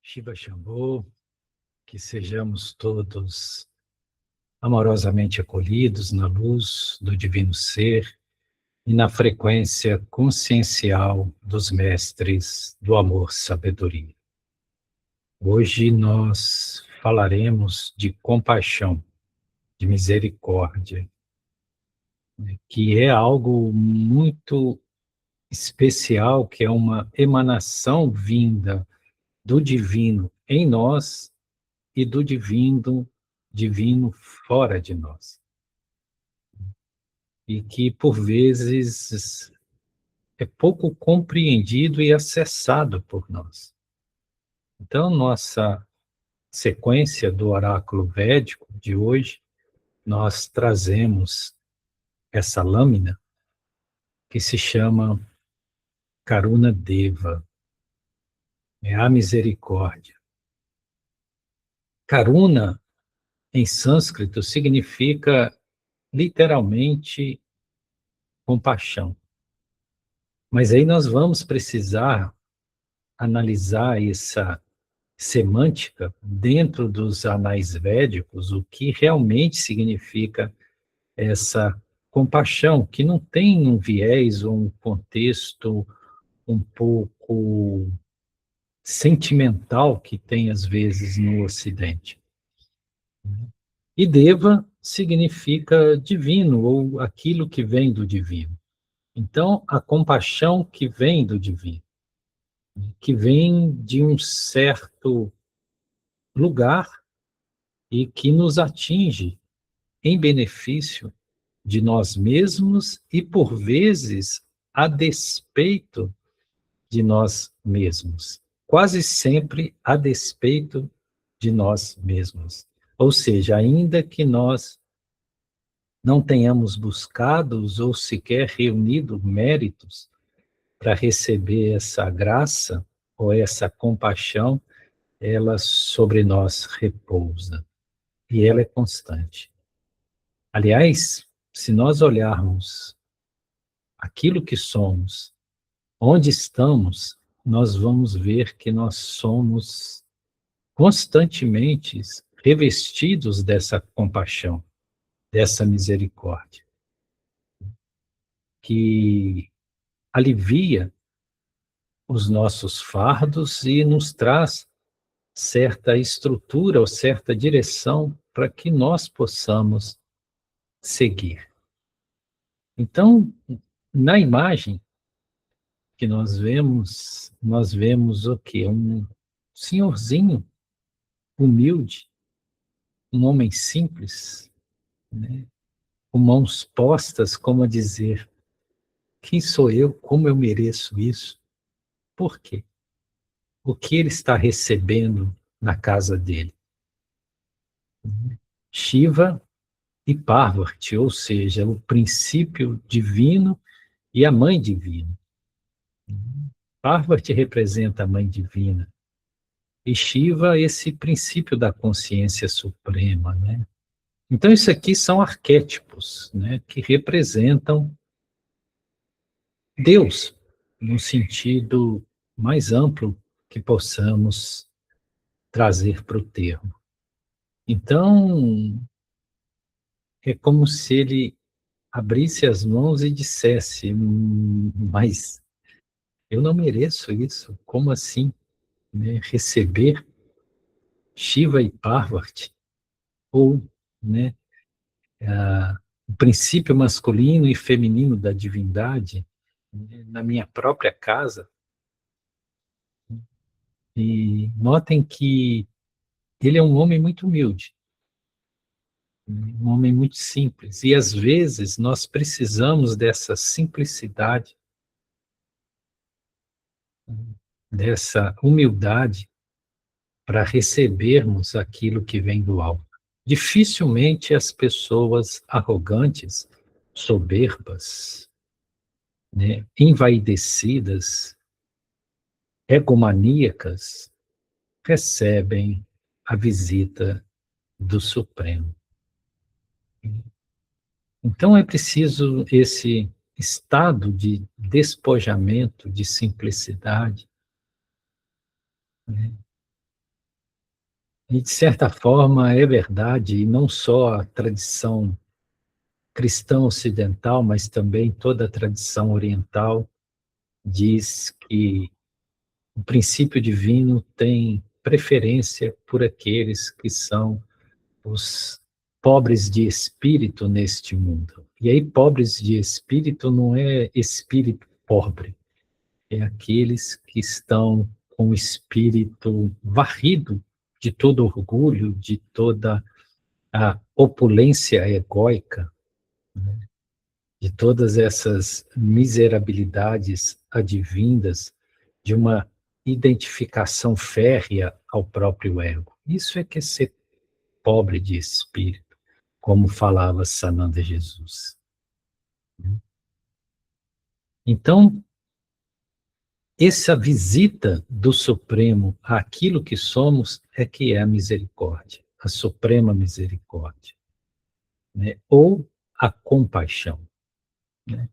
Shiva Shambho, que sejamos todos amorosamente acolhidos na luz do Divino Ser e na frequência consciencial dos mestres do amor-sabedoria. Hoje nós falaremos de compaixão, de misericórdia, que é algo muito especial, que é uma emanação vinda do divino em nós e do divino fora de nós. E que, por vezes, é pouco compreendido e acessado por nós. Então, nossa sequência do oráculo védico de hoje, nós trazemos essa lâmina que se chama Karuna Deva, é a misericórdia. Karuna, em sânscrito, significa literalmente compaixão. Mas aí nós vamos precisar analisar essa semântica dentro dos anais védicos, o que realmente significa essa compaixão, que não tem um viés ou um contexto um pouco sentimental que tem às vezes no Ocidente. E Deva significa divino, ou aquilo que vem do divino. Então, a compaixão que vem do divino, que vem de um certo lugar e que nos atinge em benefício de nós mesmos e, por vezes, a despeito de nós mesmos. Quase sempre a despeito de nós mesmos. Ou seja, ainda que nós não tenhamos buscado ou sequer reunido méritos para receber essa graça ou essa compaixão, ela sobre nós repousa e ela é constante. Aliás, se nós olharmos aquilo que somos, onde estamos, nós vamos ver que nós somos constantemente revestidos dessa compaixão, dessa misericórdia, que alivia os nossos fardos e nos traz certa estrutura ou certa direção para que nós possamos seguir. Então, na imagem que nós vemos o quê? Um senhorzinho humilde, um homem simples, né? Com mãos postas, como a dizer, quem sou eu? Como eu mereço isso? Por quê? O que ele está recebendo na casa dele? Shiva e Parvati, ou seja, o princípio divino e a mãe divina. Parvati representa a mãe divina e Shiva esse princípio da consciência suprema, né? Então isso aqui são arquétipos, né, que representam Deus no sentido mais amplo que possamos trazer para o termo. Então é como se ele abrisse as mãos e dissesse, mas eu não mereço isso, como assim, né, receber Shiva e Parvati, ou, né, o princípio masculino e feminino da divindade, né, na minha própria casa. E notem que ele é um homem muito humilde, um homem muito simples, e às vezes nós precisamos dessa simplicidade, dessa humildade, para recebermos aquilo que vem do alto. Dificilmente as pessoas arrogantes, soberbas, né, envaidecidas, egomaníacas, recebem a visita do Supremo. Então é preciso esse estado de despojamento, de simplicidade, né, E, de certa forma, é verdade, e não só a tradição cristã ocidental, mas também toda a tradição oriental diz que o princípio divino tem preferência por aqueles que são os pobres de espírito neste mundo. E aí, pobres de espírito não é espírito pobre, é aqueles que estão com o espírito varrido de todo orgulho, de toda a opulência egóica, né? De todas essas miserabilidades advindas de uma identificação férrea ao próprio ego. Isso é que é ser pobre de espírito, como falava Sananda Jesus. Então, essa visita do Supremo àquilo que somos é que é a misericórdia, a suprema misericórdia, né? Ou a compaixão, né?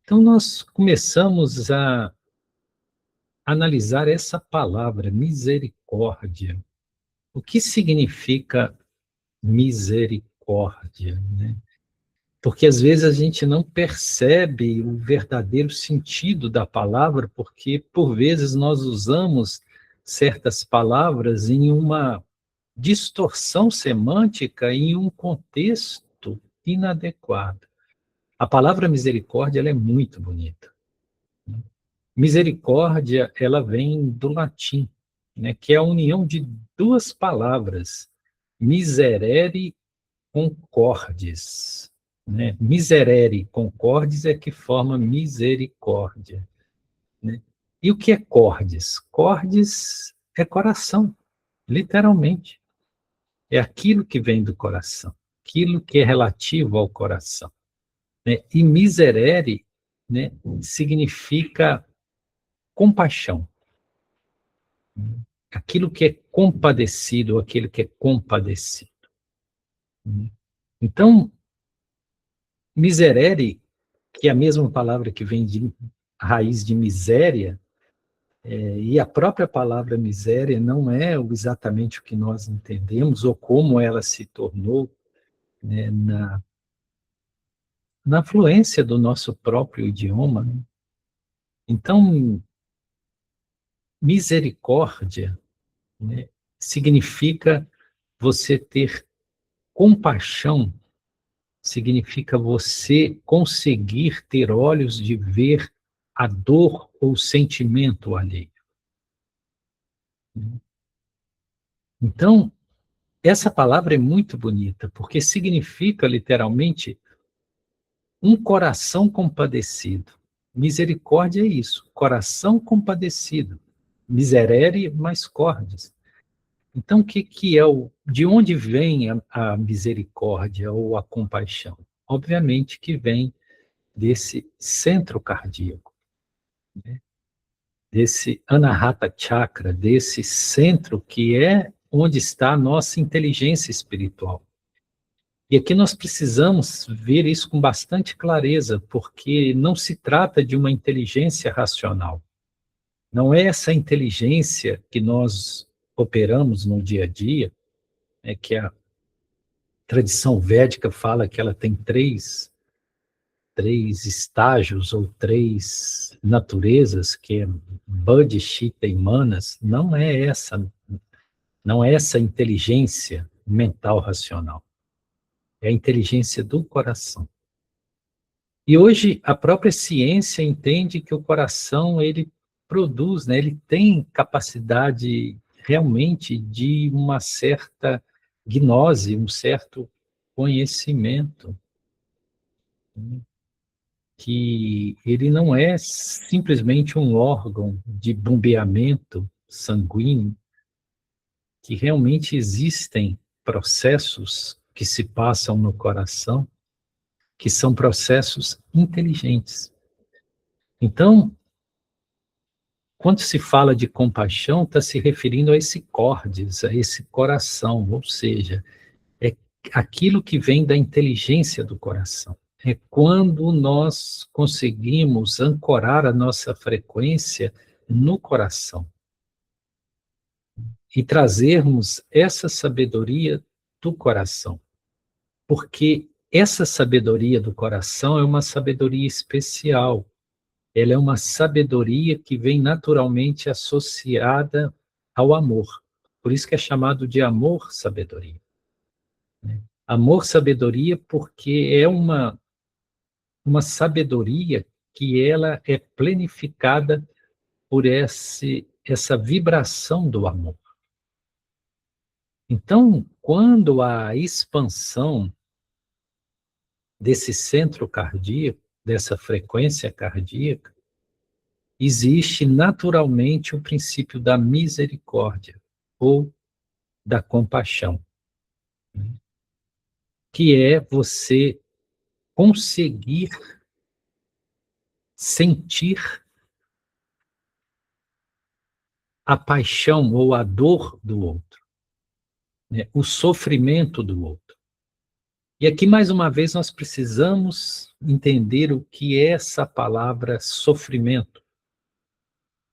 Então, nós começamos a analisar essa palavra, misericórdia. O que significa misericórdia, né? Porque às vezes a gente não percebe o verdadeiro sentido da palavra, porque por vezes nós usamos certas palavras em uma distorção semântica, em um contexto inadequado. A palavra misericórdia, ela é muito bonita. Misericórdia, ela vem do latim, né, que é a união de duas palavras, miserere concordes, né? Miserere concordes é que forma misericórdia, né? E o que é cordes? Cordes é coração, literalmente. É aquilo que vem do coração, aquilo que é relativo ao coração, né? E miserere, né, significa compaixão. Aquilo que é compadecido, aquele que é compadecido. Então, miserere, que é a mesma palavra que vem de raiz de miséria, e a própria palavra miséria não é exatamente o que nós entendemos, ou como ela se tornou, né, na fluência do nosso próprio idioma, né? Então, misericórdia, né, significa você ter compaixão, significa você conseguir ter olhos de ver a dor ou sentimento alheio. Então, essa palavra é muito bonita, porque significa literalmente um coração compadecido. Misericórdia é isso, coração compadecido. Miserere mais cordis. Então, que é de onde vem a misericórdia ou a compaixão? Obviamente que vem desse centro cardíaco, né? Desse Anahata Chakra, desse centro que é onde está a nossa inteligência espiritual. E aqui nós precisamos ver isso com bastante clareza, porque não se trata de uma inteligência racional. Não é essa inteligência que nós operamos no dia a dia, que a tradição védica fala que ela tem três estágios ou três naturezas, que é Buddhi, Chitta e Manas. Não é essa inteligência mental racional. É a inteligência do coração. E hoje a própria ciência entende que o coração, ele produz, né, ele tem capacidade realmente de uma certa gnose, um certo conhecimento, né, que ele não é simplesmente um órgão de bombeamento sanguíneo, que realmente existem processos que se passam no coração, que são processos inteligentes. Então, quando se fala de compaixão, está se referindo a esse córdice, a esse coração, ou seja, é aquilo que vem da inteligência do coração. É quando nós conseguimos ancorar a nossa frequência no coração. e trazermos essa sabedoria do coração. Porque essa sabedoria do coração é uma sabedoria especial. Ela é uma sabedoria que vem naturalmente associada ao amor. Por isso que é chamado de amor-sabedoria. Amor-sabedoria porque é uma sabedoria que ela é plenificada por essa vibração do amor. Então, quando a expansão desse centro cardíaco, dessa frequência cardíaca, existe naturalmente o princípio da misericórdia ou da compaixão, que é você conseguir sentir a paixão ou a dor do outro, né? O sofrimento do outro. E aqui, mais uma vez, nós precisamos entender o que é essa palavra sofrimento,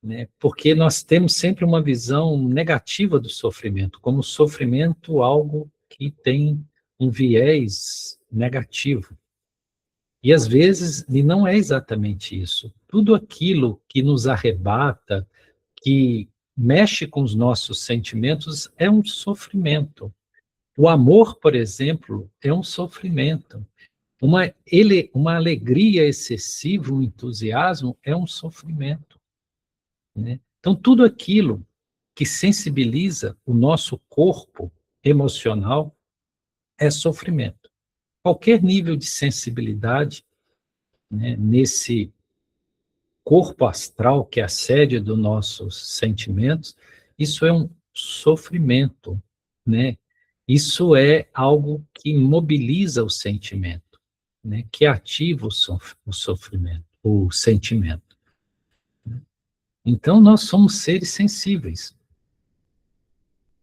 né? Porque nós temos sempre uma visão negativa do sofrimento, como sofrimento algo que tem um viés negativo. E às vezes, e não é exatamente isso. Tudo aquilo que nos arrebata, que mexe com os nossos sentimentos, é um sofrimento. O amor, por exemplo, é um sofrimento. Uma alegria excessiva, um entusiasmo, é um sofrimento, né? Então, tudo aquilo que sensibiliza o nosso corpo emocional é sofrimento. Qualquer nível de sensibilidade, né, nesse corpo astral, que é a sede dos nossos sentimentos, isso é um sofrimento, né? Isso é algo que mobiliza o sentimento, né? Que ativa o sofrimento, o sentimento. Então, nós somos seres sensíveis.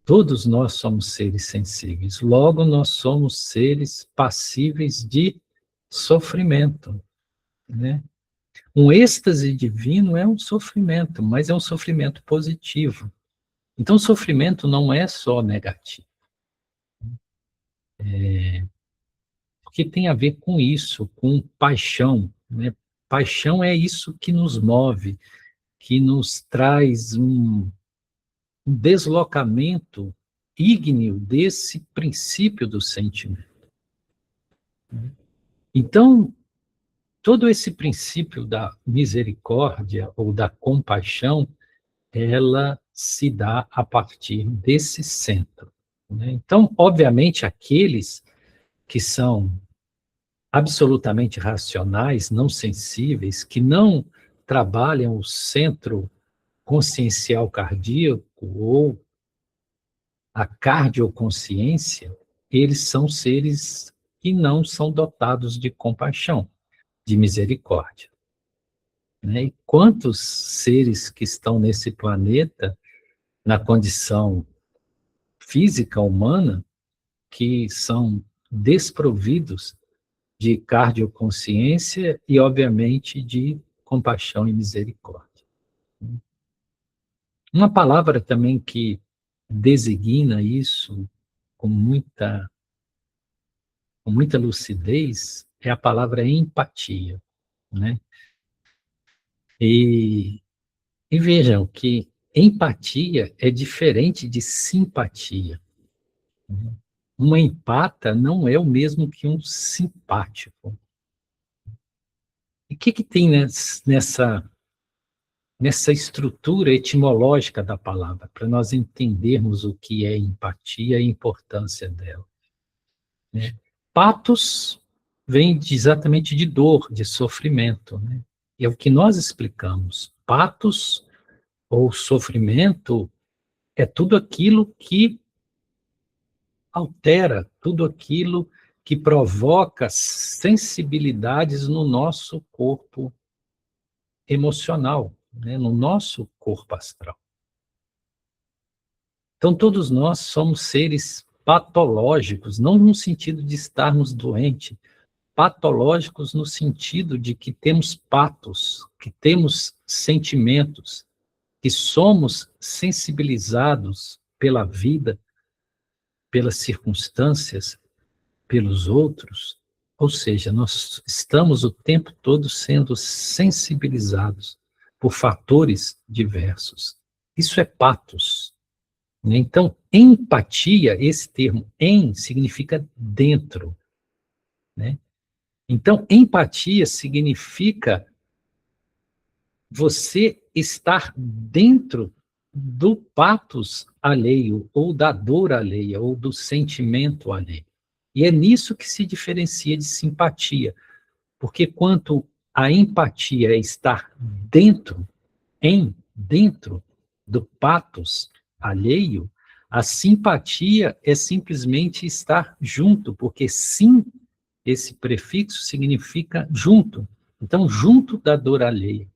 Todos nós somos seres sensíveis. Logo, nós somos seres passíveis de sofrimento, né? Um êxtase divino é um sofrimento, mas é um sofrimento positivo. Então, o sofrimento não é só negativo. Porque tem a ver com isso, com paixão, né? Paixão é isso que nos move, que nos traz um deslocamento ígneo desse princípio do sentimento. Então, todo esse princípio da misericórdia ou da compaixão, ela se dá a partir desse centro, né? Então, obviamente, aqueles que são absolutamente racionais, não sensíveis, que não trabalham o centro consciencial cardíaco ou a cardioconsciência, eles são seres que não são dotados de compaixão, de misericórdia, né? E quantos seres que estão nesse planeta, na condição física humana, que são desprovidos de cardioconsciência e, obviamente, de compaixão e misericórdia. Uma palavra também que designa isso com muita lucidez é a palavra empatia, né? E vejam que empatia é diferente de simpatia. Uma empata não é o mesmo que um simpático. E o que tem nessa estrutura etimológica da palavra, para nós entendermos o que é empatia e a importância dela, né? Patos vem exatamente de dor, de sofrimento, né? E é o que nós explicamos. Patos ou sofrimento é tudo aquilo que altera, tudo aquilo que provoca sensibilidades no nosso corpo emocional, né? No nosso corpo astral. Então, todos nós somos seres patológicos, não no sentido de estarmos doentes, patológicos no sentido de que temos patos, que temos sentimentos, que somos sensibilizados pela vida, pelas circunstâncias, pelos outros. Ou seja, nós estamos o tempo todo sendo sensibilizados por fatores diversos. Isso é patos. Né? Então, empatia, esse termo em significa dentro. Né? Então, empatia significa você estar dentro do patos alheio, ou da dor alheia, ou do sentimento alheio. E é nisso que se diferencia de simpatia, porque quanto a empatia é estar dentro do patos alheio, a simpatia é simplesmente estar junto, porque sim, esse prefixo significa junto. Então, junto da dor alheia.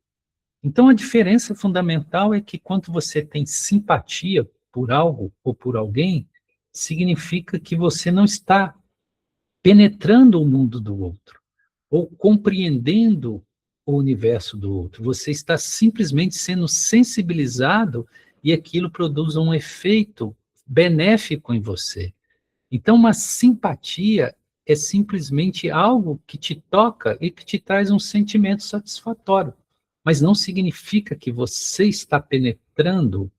Então, a diferença fundamental é que quando você tem simpatia por algo ou por alguém, significa que você não está penetrando o mundo do outro, ou compreendendo o universo do outro. Você está simplesmente sendo sensibilizado e aquilo produz um efeito benéfico em você. Então, uma simpatia é simplesmente algo que te toca e que te traz um sentimento satisfatório. Mas não significa que você está penetrando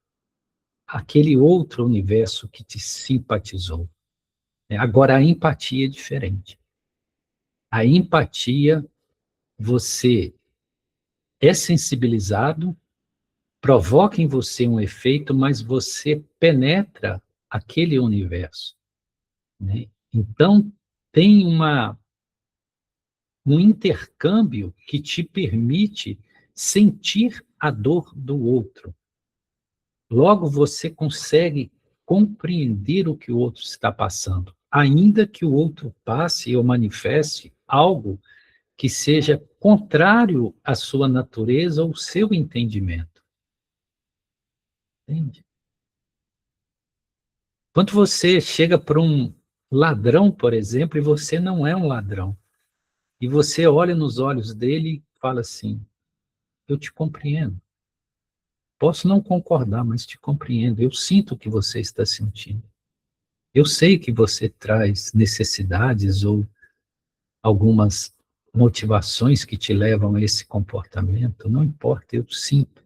aquele outro universo que te simpatizou. Agora, a empatia é diferente. A empatia, você é sensibilizado, provoca em você um efeito, mas você penetra aquele universo. Né? Então, tem um intercâmbio que te permite sentir a dor do outro. Logo, você consegue compreender o que o outro está passando, ainda que o outro passe ou manifeste algo que seja contrário à sua natureza ou seu entendimento. Entende? Quando você chega para um ladrão, por exemplo, e você não é um ladrão, e você olha nos olhos dele e fala assim: eu te compreendo. Posso não concordar, mas te compreendo. Eu sinto o que você está sentindo. Eu sei que você traz necessidades ou algumas motivações que te levam a esse comportamento. Não importa, eu sinto.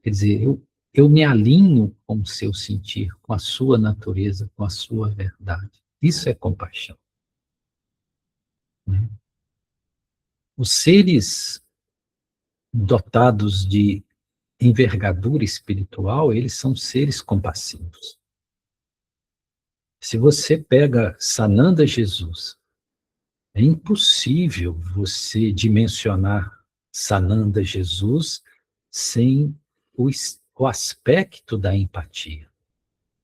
Quer dizer, eu me alinho com o seu sentir, com a sua natureza, com a sua verdade. Isso é compaixão. Né? Os seres dotados de envergadura espiritual, eles são seres compassivos. Se você pega Sananda Jesus, é impossível você dimensionar Sananda Jesus sem o aspecto da empatia,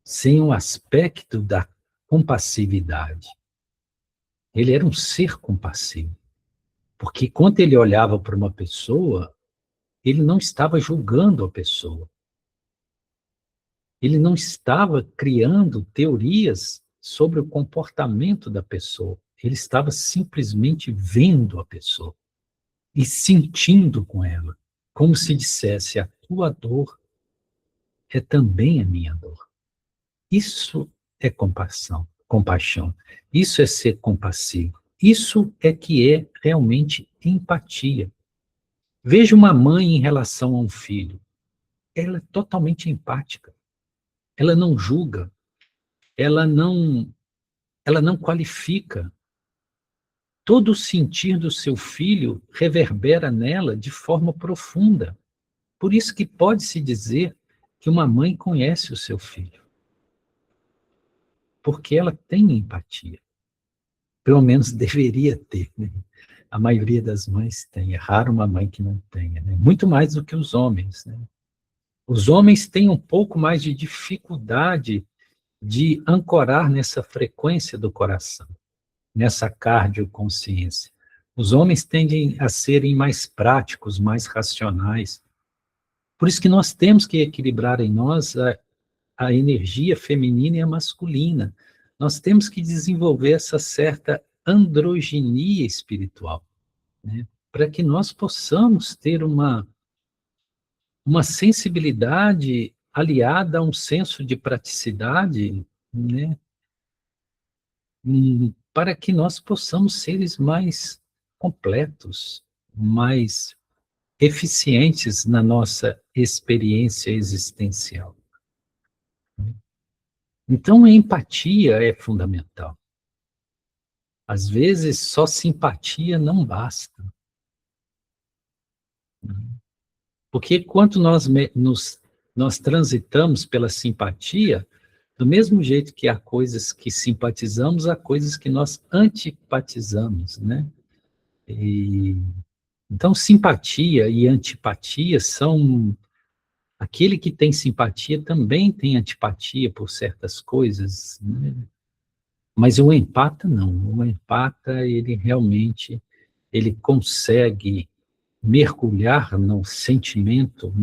sem o aspecto da compassividade. Ele era um ser compassivo, porque quando ele olhava para uma pessoa, ele não estava julgando a pessoa. Ele não estava criando teorias sobre o comportamento da pessoa. Ele estava simplesmente vendo a pessoa e sentindo com ela, como se dissesse: a tua dor é também a minha dor. Isso é compaixão. Isso é ser compassivo. Isso é que é realmente empatia. Veja uma mãe em relação a um filho. Ela é totalmente empática. Ela não julga. Ela não qualifica. Todo o sentir do seu filho reverbera nela de forma profunda. Por isso que pode-se dizer que uma mãe conhece o seu filho. Porque ela tem empatia. Pelo menos deveria ter, né? A maioria das mães tem. É raro uma mãe que não tenha, né? Muito mais do que os homens, né? Os homens têm um pouco mais de dificuldade de ancorar nessa frequência do coração, nessa cardioconsciência. Os homens tendem a serem mais práticos, mais racionais. Por isso que nós temos que equilibrar em nós a energia feminina e a masculina. Nós temos que desenvolver essa certa androginia espiritual, né? Para que nós possamos ter uma sensibilidade aliada a um senso de praticidade, né, para que nós possamos seres mais completos, mais eficientes na nossa experiência existencial. Então, a empatia é fundamental. Às vezes, só simpatia não basta. Porque quando nós transitamos pela simpatia, do mesmo jeito que há coisas que simpatizamos, há coisas que nós antipatizamos, né? Então, simpatia e antipatia são... Aquele que tem simpatia também tem antipatia por certas coisas, né? Mas o empata não. O empata, ele realmente, ele consegue mergulhar no sentimento,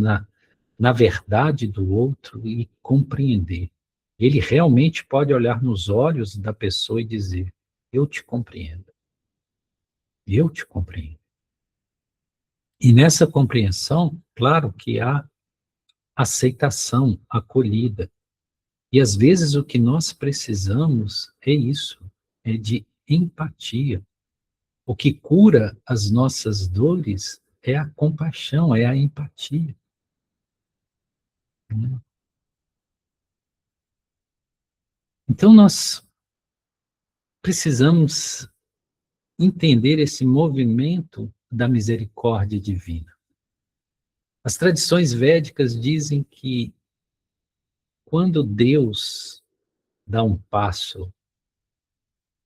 na verdade do outro e compreender. Ele realmente pode olhar nos olhos da pessoa e dizer: eu te compreendo. Eu te compreendo. E nessa compreensão, claro que há aceitação, acolhida. E às vezes o que nós precisamos é isso, é de empatia. O que cura as nossas dores é a compaixão, é a empatia. Então nós precisamos entender esse movimento da misericórdia divina. As tradições védicas dizem que quando Deus dá um passo,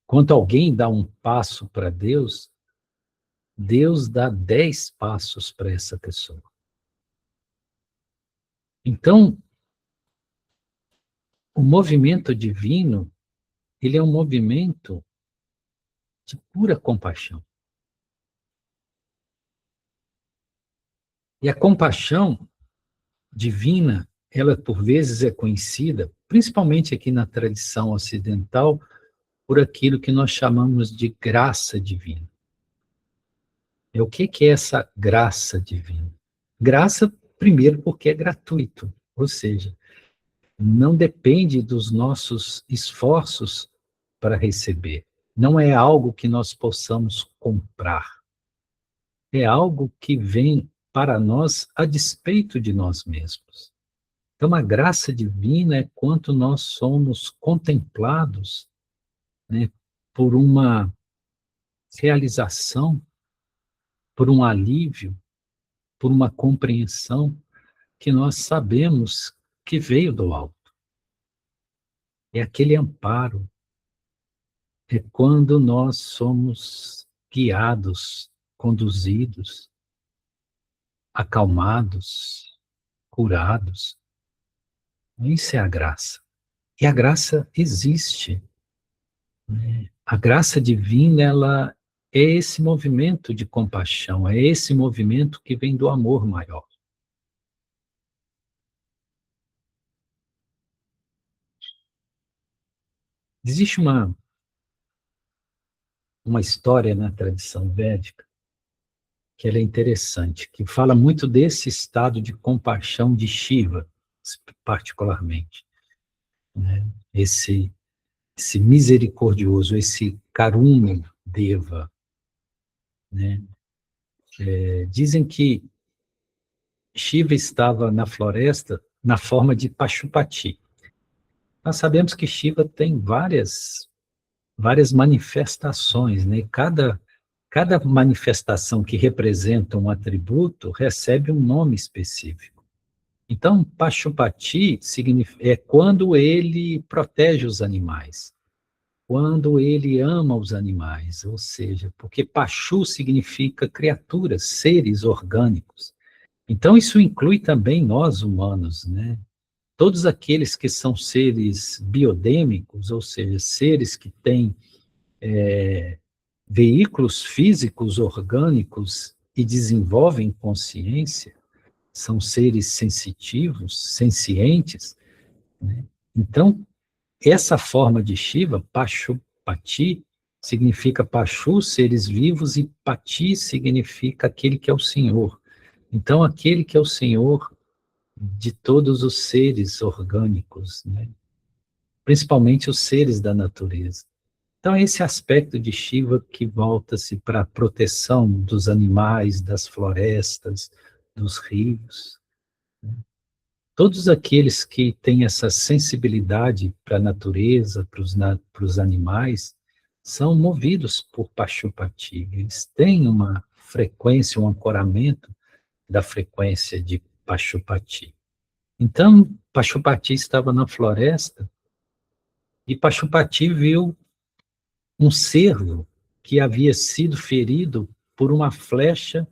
quando alguém dá um passo para Deus, Deus dá 10 passos para essa pessoa. Então, o movimento divino, ele é um movimento de pura compaixão. E a compaixão divina, ela por vezes é conhecida, principalmente aqui na tradição ocidental, por aquilo que nós chamamos de graça divina. O que é essa graça divina? Graça, primeiro, porque é gratuito, ou seja, não depende dos nossos esforços para receber. Não é algo que nós possamos comprar. É algo que vem para nós a despeito de nós mesmos. Então, a graça divina é quanto nós somos contemplados, né, por uma realização, por um alívio, por uma compreensão que nós sabemos que veio do alto. É aquele amparo, é quando nós somos guiados, conduzidos, acalmados, curados. Isso é a graça. E a graça existe, né? A graça divina, ela é esse movimento de compaixão, é esse movimento que vem do amor maior. Existe uma história na tradição védica que ela é interessante, que fala muito desse estado de compaixão de Shiva, particularmente, né? Esse misericordioso, esse Karuna Deva, né? Dizem que Shiva estava na floresta na forma de Pashupati. Nós sabemos que Shiva tem várias manifestações, né? Cada manifestação que representa um atributo recebe um nome específico. Então, Pashupati é quando ele protege os animais, quando ele ama os animais, ou seja, porque Pashu significa criaturas, seres orgânicos. Então, isso inclui também nós humanos, né? Todos aqueles que são seres biodêmicos, ou seja, seres que têm veículos físicos orgânicos e desenvolvem consciência, são seres sensitivos, sencientes, né? Então, essa forma de Shiva, Pashupati, significa Pashu, seres vivos, e Pati significa aquele que é o Senhor. Então, aquele que é o Senhor de todos os seres orgânicos, né? Principalmente os seres da natureza. Então, esse aspecto de Shiva que volta-se para a proteção dos animais, das florestas, dos rios. Né? Todos aqueles que têm essa sensibilidade para a natureza, para os animais, são movidos por Pashupati. Eles têm uma frequência, um ancoramento da frequência de Pashupati. Então, Pashupati estava na floresta e Pashupati viu um cervo que havia sido ferido por uma flecha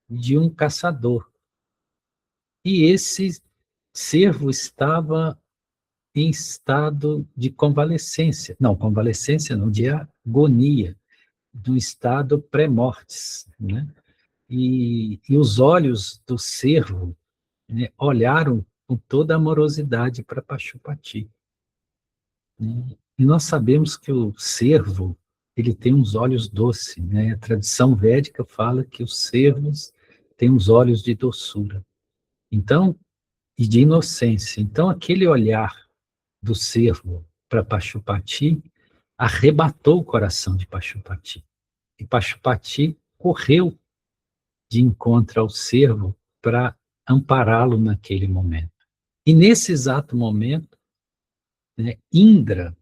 de um caçador. E esse cervo estava em estado de convalescência. Não, convalescência não, de agonia, de um estado pré-mortis, né? E os olhos do cervo, né, olharam com toda a amorosidade para Pashupati. Né? E nós sabemos que o cervo, ele tem uns olhos doces, né? A tradição védica fala que os cervos têm uns olhos de doçura. Então, e de inocência. Então, aquele olhar do cervo para Pashupati arrebatou o coração de Pashupati. E Pashupati correu de encontro ao cervo para ampará-lo naquele momento. E nesse exato momento, né, Indra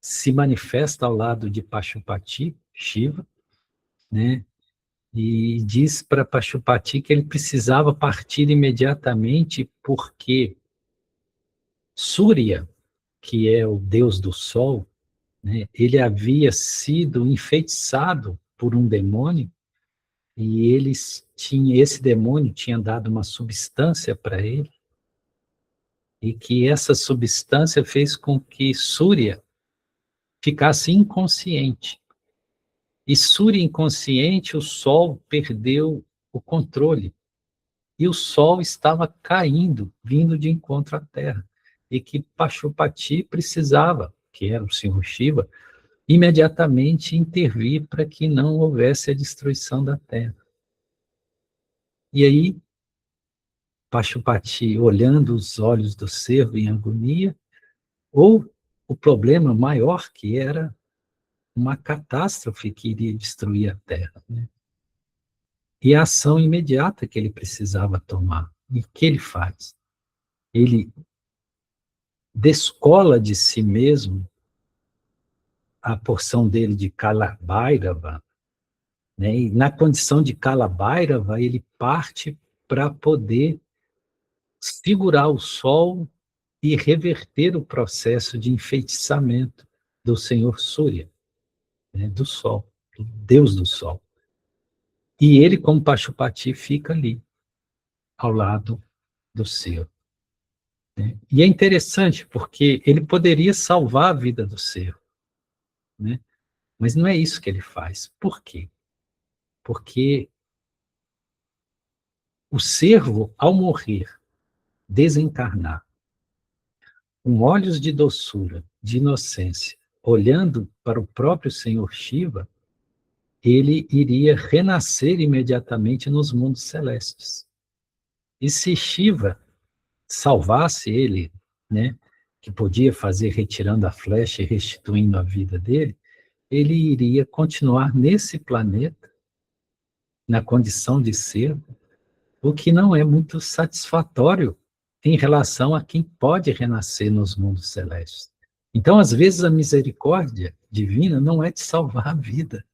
se manifesta ao lado de Pashupati, Shiva, né, e diz para Pashupati que ele precisava partir imediatamente porque Surya, que é o deus do sol, né, ele havia sido enfeitiçado por um demônio e esse demônio tinha dado uma substância para ele e que essa substância fez com que Surya ficasse inconsciente. E Surya inconsciente, o Sol perdeu o controle. E o Sol estava caindo, vindo de encontro à Terra. E que Pashupati precisava, que era o Senhor Shiva, imediatamente intervir para que não houvesse a destruição da Terra. E aí, Pashupati, olhando os olhos do cervo em agonia, ou o problema maior que era uma catástrofe que iria destruir a Terra, né? E a ação imediata que ele precisava tomar. E o que ele faz? Ele descola de si mesmo a porção dele de Kalabhairava, né? E na condição de Kalabhairava, ele parte para poder segurar o sol e reverter o processo de enfeitiçamento do Senhor Surya, né? Do sol, do Deus do sol. E ele, como Pashupati, fica ali, ao lado do ser. Né? E é interessante, porque ele poderia salvar a vida do ser, né? Mas não é isso que ele faz. Por quê? Porque o cervo, ao morrer, desencarnar, com olhos de doçura, de inocência, olhando para o próprio Senhor Shiva, ele iria renascer imediatamente nos mundos celestes. E se Shiva salvasse ele, né, que podia fazer retirando a flecha e restituindo a vida dele, ele iria continuar nesse planeta, na condição de ser, o que não é muito satisfatório em relação a quem pode renascer nos mundos celestes. Então, às vezes, a misericórdia divina não é te salvar a vida,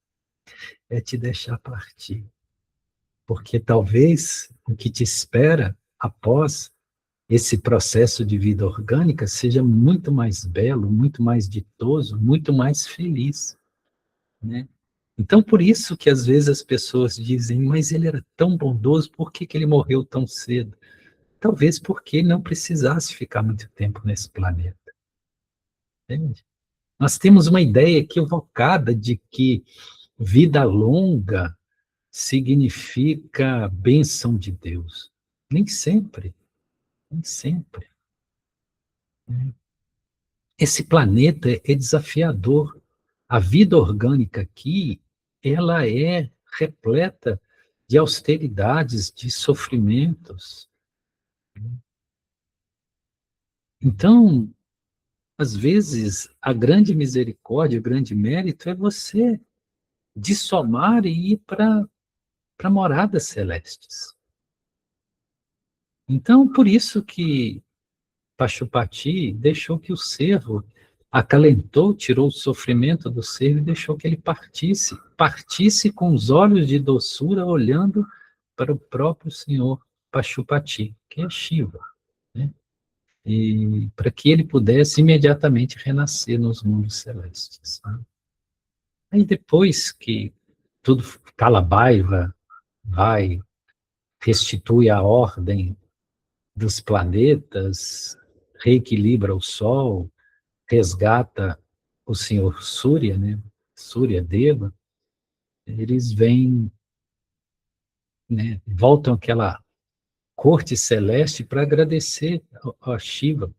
é te deixar partir. Porque talvez o que te espera após esse processo de vida orgânica seja muito mais belo, muito mais ditoso, muito mais feliz, né? Então, por isso que às vezes as pessoas dizem, mas ele era tão bondoso, por que que ele morreu tão cedo? Talvez porque ele não precisasse ficar muito tempo nesse planeta. Entende? Nós temos uma ideia equivocada de que vida longa significa bênção de Deus. Nem sempre, nem sempre. Esse planeta é desafiador. A vida orgânica aqui, ela é repleta de austeridades, de sofrimentos. Então, às vezes, a grande misericórdia, o grande mérito é você dissomar e ir para moradas celestes. Então, por isso que Pachupati deixou que o servo acalentou, tirou o sofrimento do servo e deixou que ele partisse com os olhos de doçura, olhando para o próprio Senhor Pachupati, que é Shiva, né? E para que ele pudesse imediatamente renascer nos mundos celestes, né? Aí depois que tudo, Kalabhaiva vai, restitui a ordem dos planetas, reequilibra o Sol, resgata o senhor Surya, né? Surya Deva, eles vêm, né? Voltam àquela corte celeste para agradecer a Shiva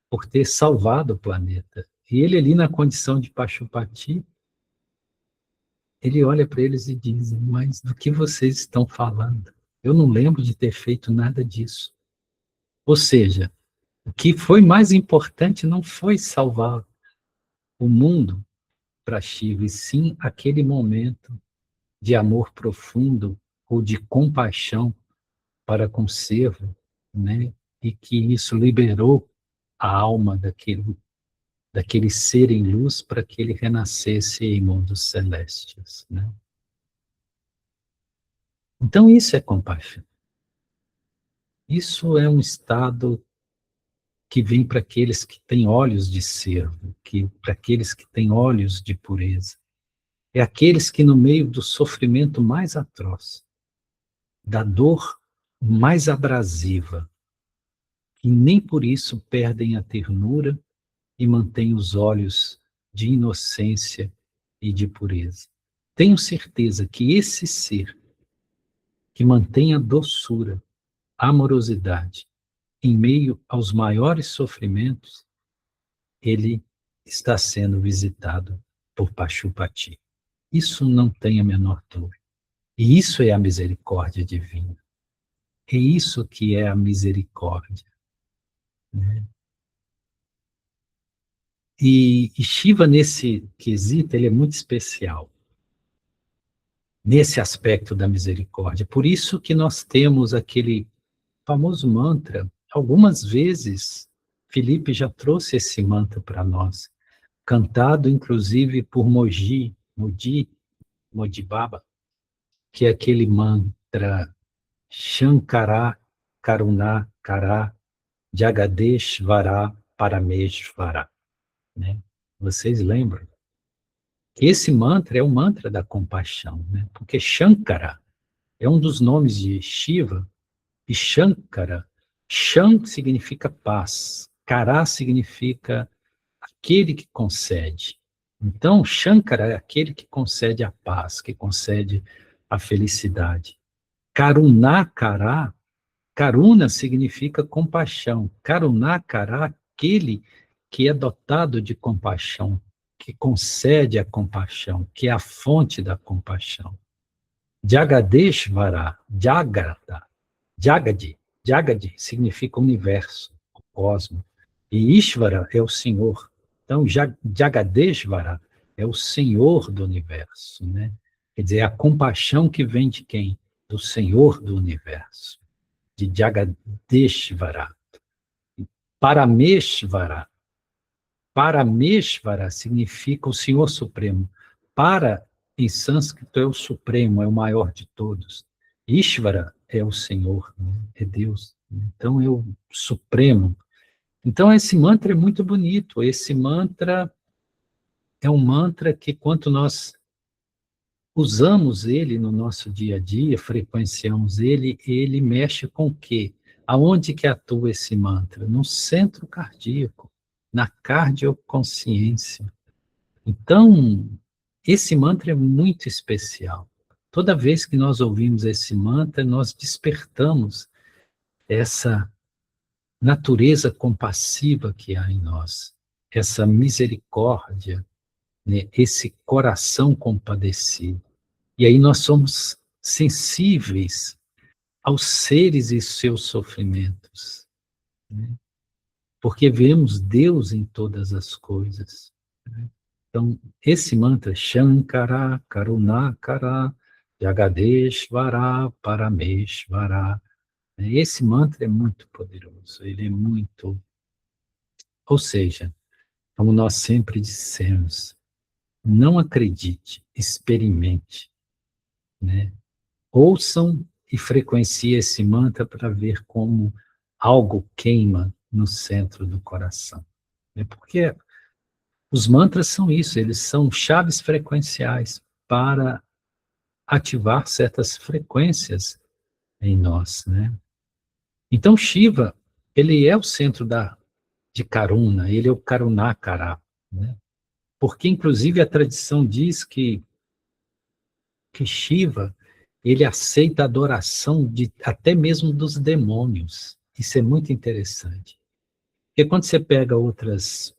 por ter salvado o planeta. E ele ali na condição de Pachupati, ele olha para eles e diz: mas do que vocês estão falando? Eu não lembro de ter feito nada disso. Ou seja, o que foi mais importante não foi salvar o mundo para Shiva, e sim aquele momento de amor profundo ou de compaixão para com o servo, né? E que isso liberou a alma daquele ser em luz para que ele renascesse em mundos celestes, né? Então isso é compaixão. Isso é um estado que vem para aqueles que têm olhos de servo, para aqueles que têm olhos de pureza. É aqueles que no meio do sofrimento mais atroz, da dor mais abrasiva, e nem por isso perdem a ternura e mantêm os olhos de inocência e de pureza. Tenho certeza que esse ser que mantém a doçura, a amorosidade, em meio aos maiores sofrimentos, ele está sendo visitado por Pachupati. Isso não tem a menor dúvida. E isso é a misericórdia divina. É isso que é a misericórdia, né? E Shiva, nesse quesito, ele é muito especial, nesse aspecto da misericórdia. Por isso que nós temos aquele famoso mantra. Algumas vezes, Felipe já trouxe esse mantra para nós, cantado inclusive por Modi Baba, que é aquele mantra Shankara Karuna Kara Jagadeshvara Parameshvara, né? Vocês lembram? Esse mantra é o mantra da compaixão, né? Porque Shankara é um dos nomes de Shiva, e Shankara, Shan significa paz, Kara significa aquele que concede. Então, Shankara é aquele que concede a paz, que concede a felicidade. Karunakara, Karuna significa compaixão. Karunakara, aquele que é dotado de compaixão, que concede a compaixão, que é a fonte da compaixão. Jagadeshvara, Jagata, Jagadi significa universo, o cosmos. E Ishvara é o Senhor. Então, Jagadeshvara é o Senhor do universo, né? Quer dizer, a compaixão que vem de quem? Do Senhor do universo, de Jagadeshvara. Parameshvara. Parameshvara significa o Senhor Supremo. Para, em sânscrito, é o Supremo, é o maior de todos. Ishvara é o Senhor, né? É Deus. Então, é o Supremo. Então, esse mantra é muito bonito. Esse mantra é um mantra que, quanto nós usamos ele no nosso dia a dia, frequenciamos ele, ele mexe com o quê? Aonde que atua esse mantra? No centro cardíaco, na cardioconsciência. Então, esse mantra é muito especial. Toda vez que nós ouvimos esse mantra, nós despertamos essa natureza compassiva que há em nós, essa misericórdia, né? Esse coração compadecido. E aí nós somos sensíveis aos seres e seus sofrimentos, né? Porque vemos Deus em todas as coisas, né? Então, esse mantra, Shankara Karunakara Jagadeshvara Parameshvara, né? Esse mantra é muito poderoso, ele é muito... Ou seja, como nós sempre dissemos, não acredite, experimente, né? Ouçam e frequenciem esse mantra para ver como algo queima no centro do coração, né? Porque os mantras são isso, eles são chaves frequenciais para ativar certas frequências em nós, né? Então, Shiva, ele é o centro de Karuna, ele é o Karunakara, né? Porque, inclusive, a tradição diz que Shiva, ele aceita a adoração até mesmo dos demônios. Isso é muito interessante. Porque quando você pega outros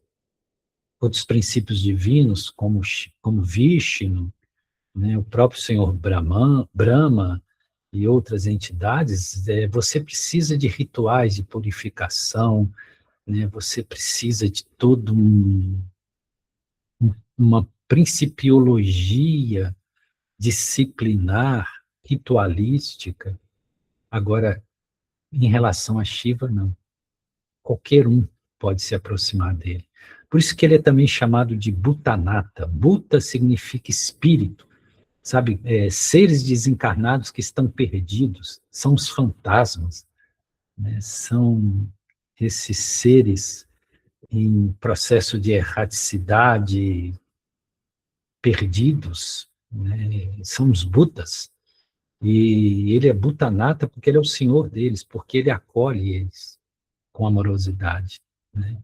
princípios divinos, como Vishnu, né, o próprio Senhor Brahma e outras entidades, você precisa de rituais de purificação, né, você precisa de todo uma principiologia disciplinar, ritualística. Agora, em relação a Shiva, não. Qualquer um pode se aproximar dele. Por isso que ele é também chamado de Bhutanata. Bhuta significa espírito, sabe? Seres desencarnados que estão perdidos, são os fantasmas, né? São esses seres em processo de erraticidade, perdidos, né? São os Budas. E ele é Bhutanata porque ele é o senhor deles, porque ele acolhe eles com amorosidade, né?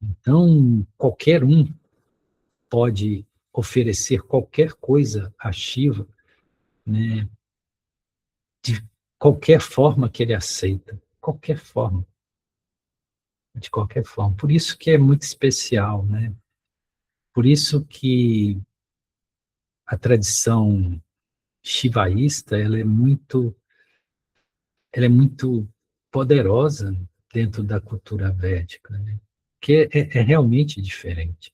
Então, qualquer um pode oferecer qualquer coisa a Shiva, né, de qualquer forma que ele aceita, qualquer forma, de qualquer forma. Por isso que é muito especial, né? Por isso que a tradição shivaísta, ela é muito poderosa dentro da cultura védica, né? Que é realmente diferente,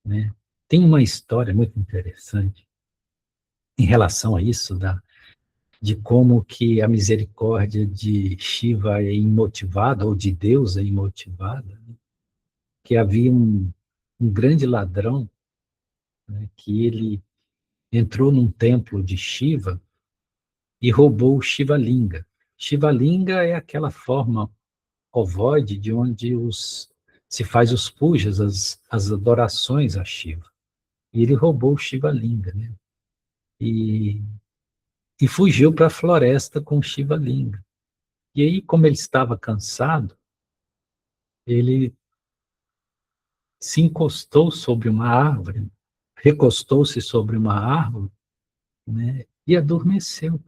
né? Tem uma história muito interessante em relação a isso, de como que a misericórdia de Shiva é imotivada, ou de Deus é imotivada, né? Que havia um grande ladrão, né, que ele entrou num templo de Shiva e roubou o Shiva Linga. Shiva Linga é aquela forma ovoide de onde se faz os pujas, as adorações a Shiva. E ele roubou o Shiva Linga, né? E, e fugiu para a floresta com o Shiva Linga. E aí, como ele estava cansado, ele se encostou sobre uma árvore, recostou-se sobre uma árvore, né, e adormeceu.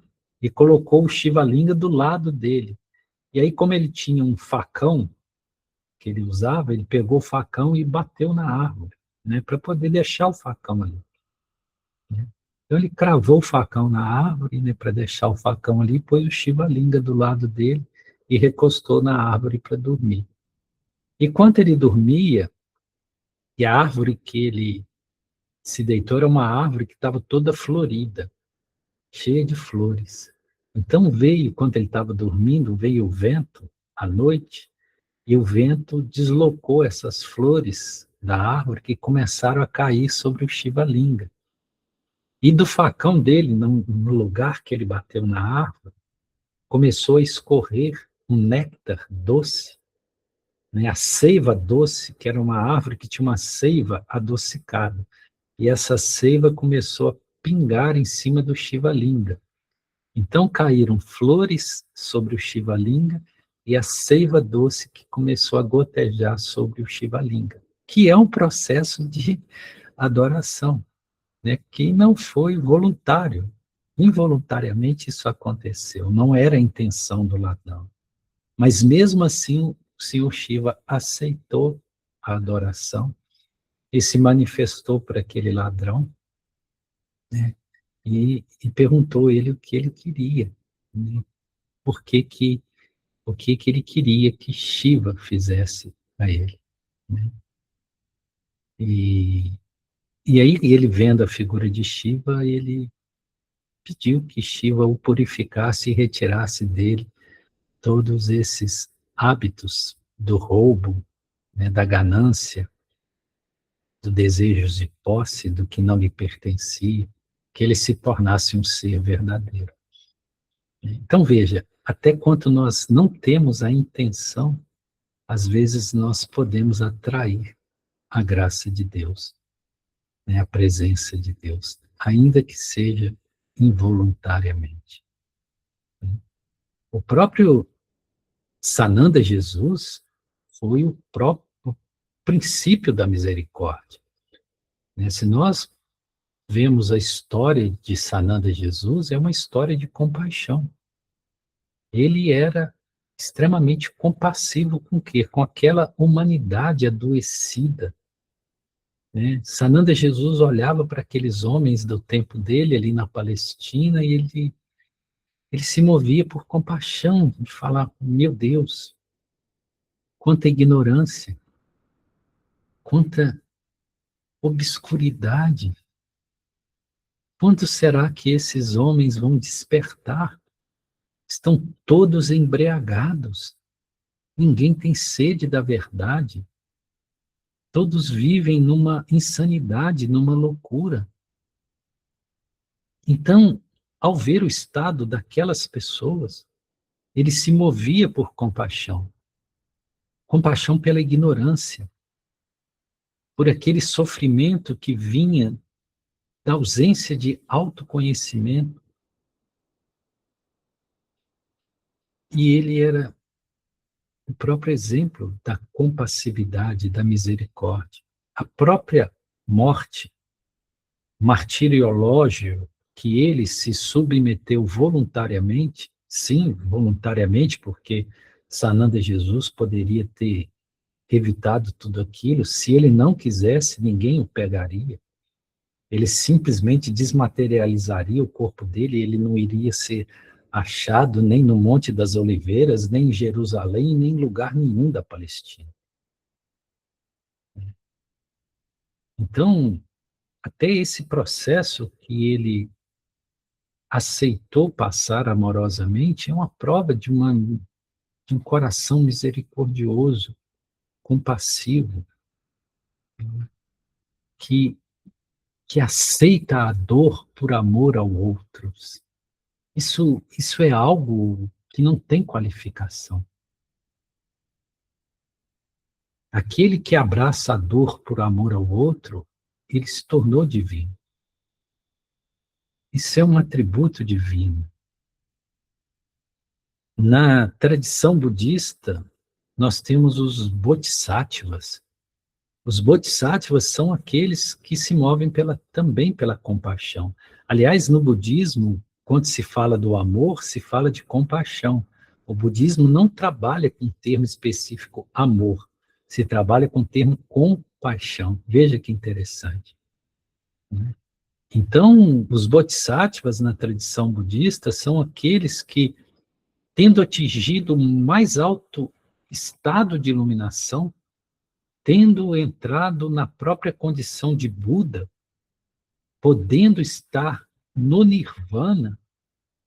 E colocou o Shiva Linga do lado dele. E aí, como ele tinha um facão que ele usava, ele pegou o facão e bateu na árvore, né, para poder deixar o facão ali, né? Então ele cravou o facão na árvore, né, para deixar o facão ali, pôs o Shiva Linga do lado dele e recostou na árvore para dormir. E quando ele dormia, e a árvore que ele se deitou era uma árvore que estava toda florida, cheia de flores. Então veio, quando ele estava dormindo, veio o vento à noite, e o vento deslocou essas flores da árvore que começaram a cair sobre o Shiva Linga. E do facão dele, no lugar que ele bateu na árvore, começou a escorrer um néctar doce, né? A seiva doce, que era uma árvore que tinha uma seiva adocicada. E essa seiva começou a pingar em cima do Shiva Linga. Então caíram flores sobre o Shiva Linga e a seiva doce que começou a gotejar sobre o Shiva Linga, que é um processo de adoração, né, que não foi voluntário. Involuntariamente isso aconteceu, não era a intenção do ladrão. Mas mesmo assim o Senhor Shiva aceitou a adoração e se manifestou para aquele ladrão, né, e perguntou ele o que ele queria, né? Por que que, o que ele queria que Shiva fizesse a ele, né? E, e aí ele vendo a figura de Shiva, ele pediu que Shiva o purificasse e retirasse dele todos esses hábitos do roubo, né, da ganância, do desejo de posse, do que não lhe pertencia, que ele se tornasse um ser verdadeiro. Então veja, até quanto nós não temos a intenção, às vezes nós podemos atrair a graça de Deus, né, a presença de Deus, ainda que seja involuntariamente. O próprio Sananda Jesus foi o próprio princípio da misericórdia, né? Se nós vemos a história de Sananda Jesus, é uma história de compaixão. Ele era extremamente compassivo com o quê? Com aquela humanidade adoecida, né? Sananda Jesus olhava para aqueles homens do tempo dele ali na Palestina e ele se movia por compaixão, de falar, meu Deus, quanta ignorância, quanta obscuridade. Quando será que esses homens vão despertar? Estão todos embriagados. Ninguém tem sede da verdade. Todos vivem numa insanidade, numa loucura. Então, ao ver o estado daquelas pessoas, ele se movia por compaixão. Compaixão pela ignorância, por aquele sofrimento que vinha da ausência de autoconhecimento. E ele era o próprio exemplo da compassividade, da misericórdia. A própria morte, martiriológico, que ele se submeteu voluntariamente, sim, voluntariamente, porque Sananda Jesus poderia ter evitado tudo aquilo, se ele não quisesse, ninguém o pegaria. Ele simplesmente desmaterializaria o corpo dele, ele não iria ser achado nem no Monte das Oliveiras, nem em Jerusalém, nem em lugar nenhum da Palestina. Então, até esse processo que ele aceitou passar amorosamente é uma prova de um coração misericordioso, compassivo, que, que aceita a dor por amor ao outro. Isso é algo que não tem qualificação. Aquele que abraça a dor por amor ao outro, ele se tornou divino. Isso é um atributo divino. Na tradição budista, nós temos os bodhisattvas. Os bodhisattvas são aqueles que se movem também pela compaixão. Aliás, no budismo, quando se fala do amor, se fala de compaixão. O budismo não trabalha com o termo específico amor, se trabalha com o termo compaixão. Veja que interessante, né? Então, os bodhisattvas na tradição budista são aqueles que, tendo atingido o mais alto estado de iluminação, tendo entrado na própria condição de Buda, podendo estar no Nirvana,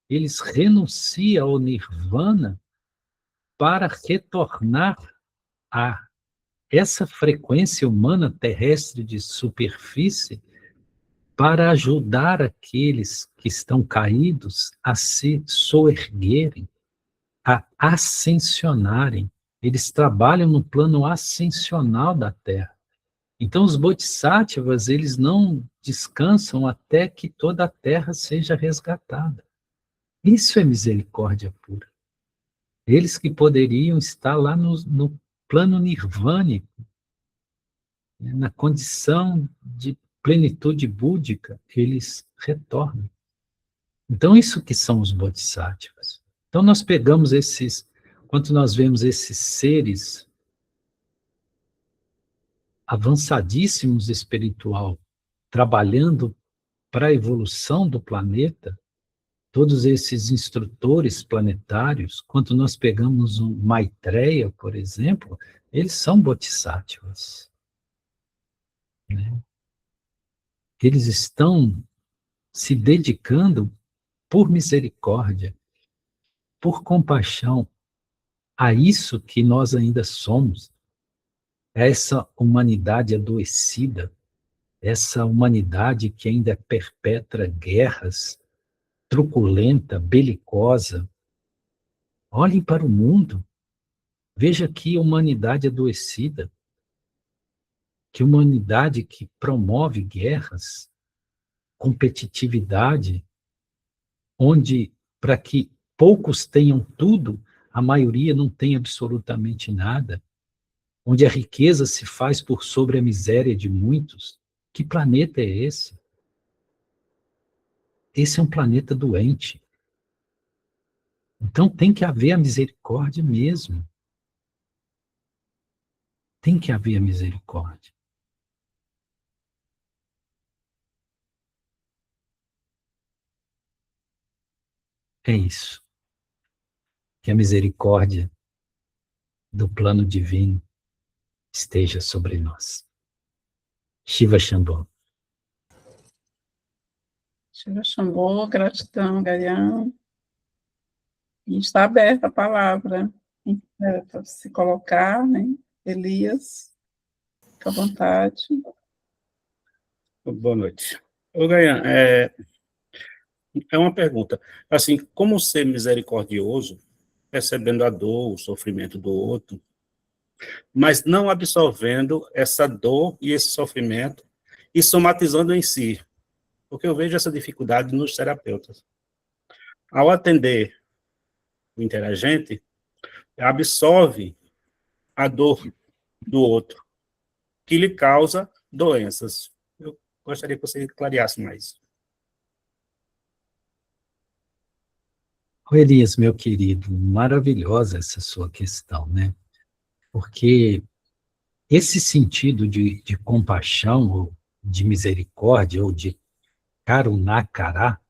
eles renunciam ao Nirvana para retornar a essa frequência humana terrestre de superfície para ajudar aqueles que estão caídos a se soerguerem, a ascensionarem. Eles trabalham no plano ascensional da Terra. Então, os bodhisattvas, eles não descansam até que toda a Terra seja resgatada. Isso é misericórdia pura. Eles que poderiam estar lá no plano nirvânico, né, na condição de plenitude búdica, eles retornam. Então, isso que são os bodhisattvas. Então, nós pegamos quando nós vemos esses seres avançadíssimos espiritual, trabalhando para a evolução do planeta, todos esses instrutores planetários, quando nós pegamos um Maitreya, por exemplo, eles são bodhisattvas, né? Eles estão se dedicando por misericórdia, por compaixão, a isso que nós ainda somos, essa humanidade adoecida, essa humanidade que ainda perpetra guerras, truculenta, belicosa. Olhem para o mundo, veja que humanidade adoecida, que humanidade que promove guerras, competitividade, onde, para que poucos tenham tudo, a maioria não tem absolutamente nada, onde a riqueza se faz por sobre a miséria de muitos. Que planeta é esse? Esse é um planeta doente. Então tem que haver a misericórdia mesmo. Tem que haver a misericórdia. É isso. Que a misericórdia do plano divino esteja sobre nós. Shiva Shambho. Shiva Shambho, gratidão, Gaian. E está aberta a palavra para se colocar, né? Elias, fica à vontade. Boa noite. Ô, Gaian, é uma pergunta. Assim, como ser misericordioso, percebendo a dor, o sofrimento do outro, mas não absorvendo essa dor e esse sofrimento e somatizando em si? Porque eu vejo essa dificuldade nos terapeutas. Ao atender o interagente, absorve a dor do outro, que lhe causa doenças. Eu gostaria que você clareasse mais. Elias, meu querido, maravilhosa essa sua questão, né? Porque esse sentido de compaixão, ou de misericórdia, ou de karunakara,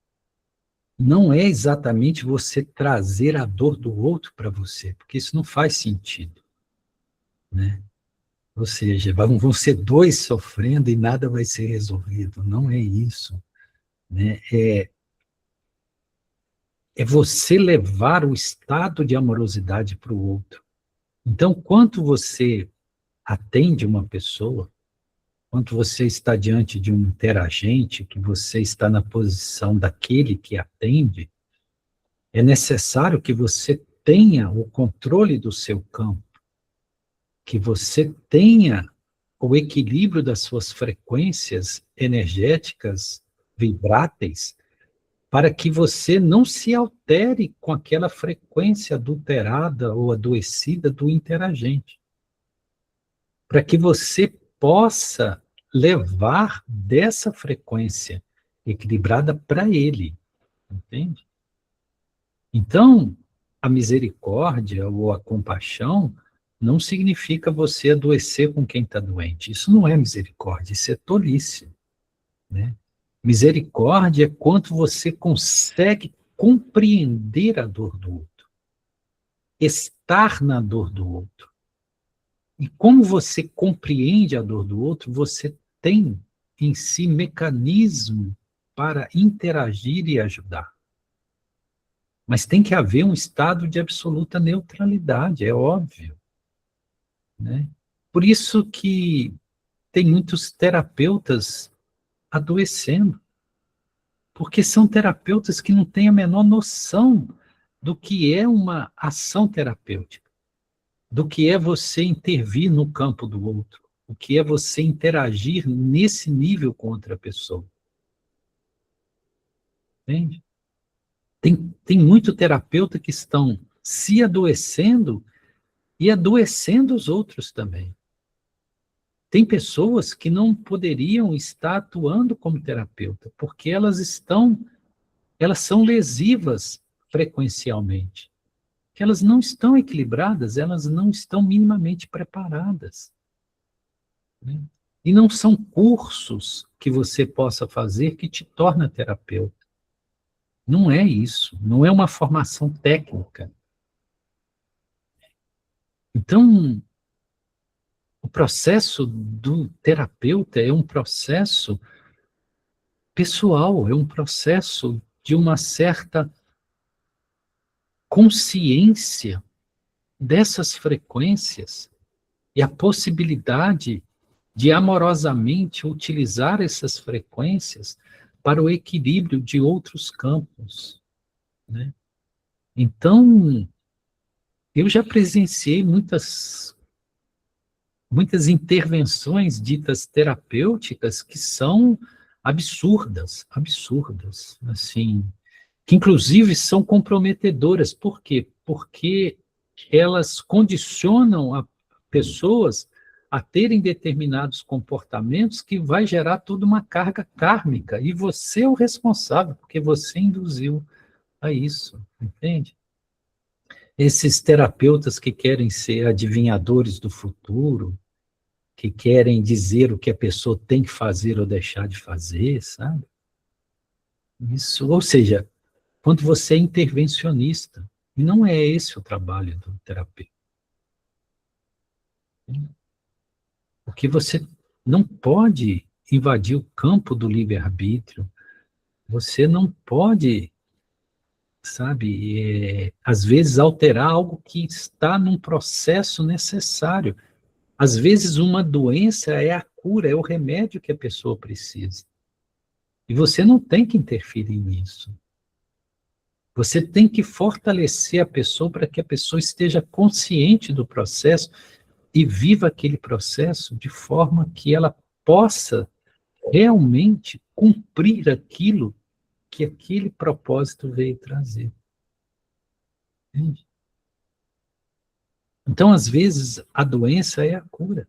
não é exatamente você trazer a dor do outro para você, porque isso não faz sentido, né? Ou seja, vão ser dois sofrendo e nada vai ser resolvido. Não é isso, né? É você levar o estado de amorosidade para o outro. Então, quanto você atende uma pessoa, quanto você está diante de um interagente, que você está na posição daquele que atende, é necessário que você tenha o controle do seu campo, que você tenha o equilíbrio das suas frequências energéticas vibráteis, para que você não se altere com aquela frequência adulterada ou adoecida do interagente. Para que você possa levar dessa frequência equilibrada para ele, entende? Então, a misericórdia ou a compaixão não significa você adoecer com quem está doente. Isso não é misericórdia, isso é tolice, né? Misericórdia é quando você consegue compreender a dor do outro, estar na dor do outro. E como você compreende a dor do outro, você tem em si mecanismo para interagir e ajudar. Mas tem que haver um estado de absoluta neutralidade, é óbvio, né? Por isso que tem muitos terapeutas adoecendo, porque são terapeutas que não têm a menor noção do que é uma ação terapêutica, do que é você intervir no campo do outro, o que é você interagir nesse nível com outra pessoa. Entende? Tem muito terapeuta que estão se adoecendo e adoecendo os outros também. Tem pessoas que não poderiam estar atuando como terapeuta, porque elas são lesivas frequencialmente. Que elas não estão equilibradas, elas não estão minimamente preparadas, né? E não são cursos que você possa fazer que te torna terapeuta. Não é isso, não é uma formação técnica. Então, o processo do terapeuta é um processo pessoal, é um processo de uma certa consciência dessas frequências e a possibilidade de amorosamente utilizar essas frequências para o equilíbrio de outros campos, né? Então, eu já presenciei muitas intervenções ditas terapêuticas que são absurdas, absurdas, assim, que inclusive são comprometedoras. Por quê? Porque elas condicionam a pessoas a terem determinados comportamentos que vai gerar toda uma carga kármica, e você é o responsável, porque você induziu a isso, entende? Esses terapeutas que querem ser adivinhadores do futuro, que querem dizer o que a pessoa tem que fazer ou deixar de fazer, sabe? Isso, ou seja, quando você é intervencionista, e não é esse o trabalho do terapeuta. Porque você não pode invadir o campo do livre-arbítrio, você não pode, sabe, às vezes alterar algo que está num processo necessário. Às vezes uma doença é a cura, é o remédio que a pessoa precisa. E você não tem que interferir nisso. Você tem que fortalecer a pessoa para que a pessoa esteja consciente do processo e viva aquele processo de forma que ela possa realmente cumprir aquilo que aquele propósito veio trazer. Entende? Então, às vezes, a doença é a cura,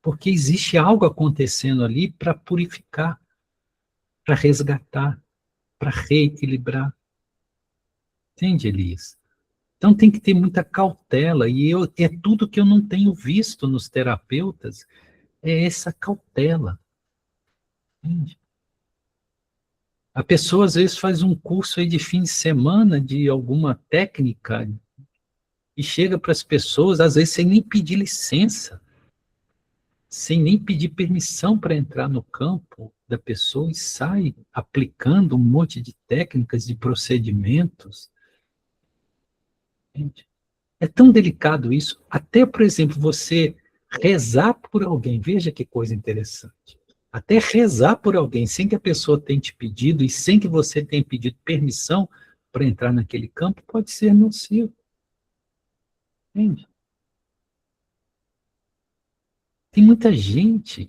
porque existe algo acontecendo ali para purificar, para resgatar, para reequilibrar. Entende, Elias? Então tem que ter muita cautela, e é tudo que eu não tenho visto nos terapeutas, é essa cautela. Entende? A pessoa às vezes faz um curso aí de fim de semana de alguma técnica e chega para as pessoas, às vezes sem nem pedir licença, sem nem pedir permissão para entrar no campo da pessoa, e sai aplicando um monte de técnicas, de procedimentos. Entende? É tão delicado isso. Até, por exemplo, você rezar por alguém, veja que coisa interessante. Até rezar por alguém sem que a pessoa tenha te pedido e sem que você tenha pedido permissão para entrar naquele campo pode ser nocivo. Entende? Tem muita gente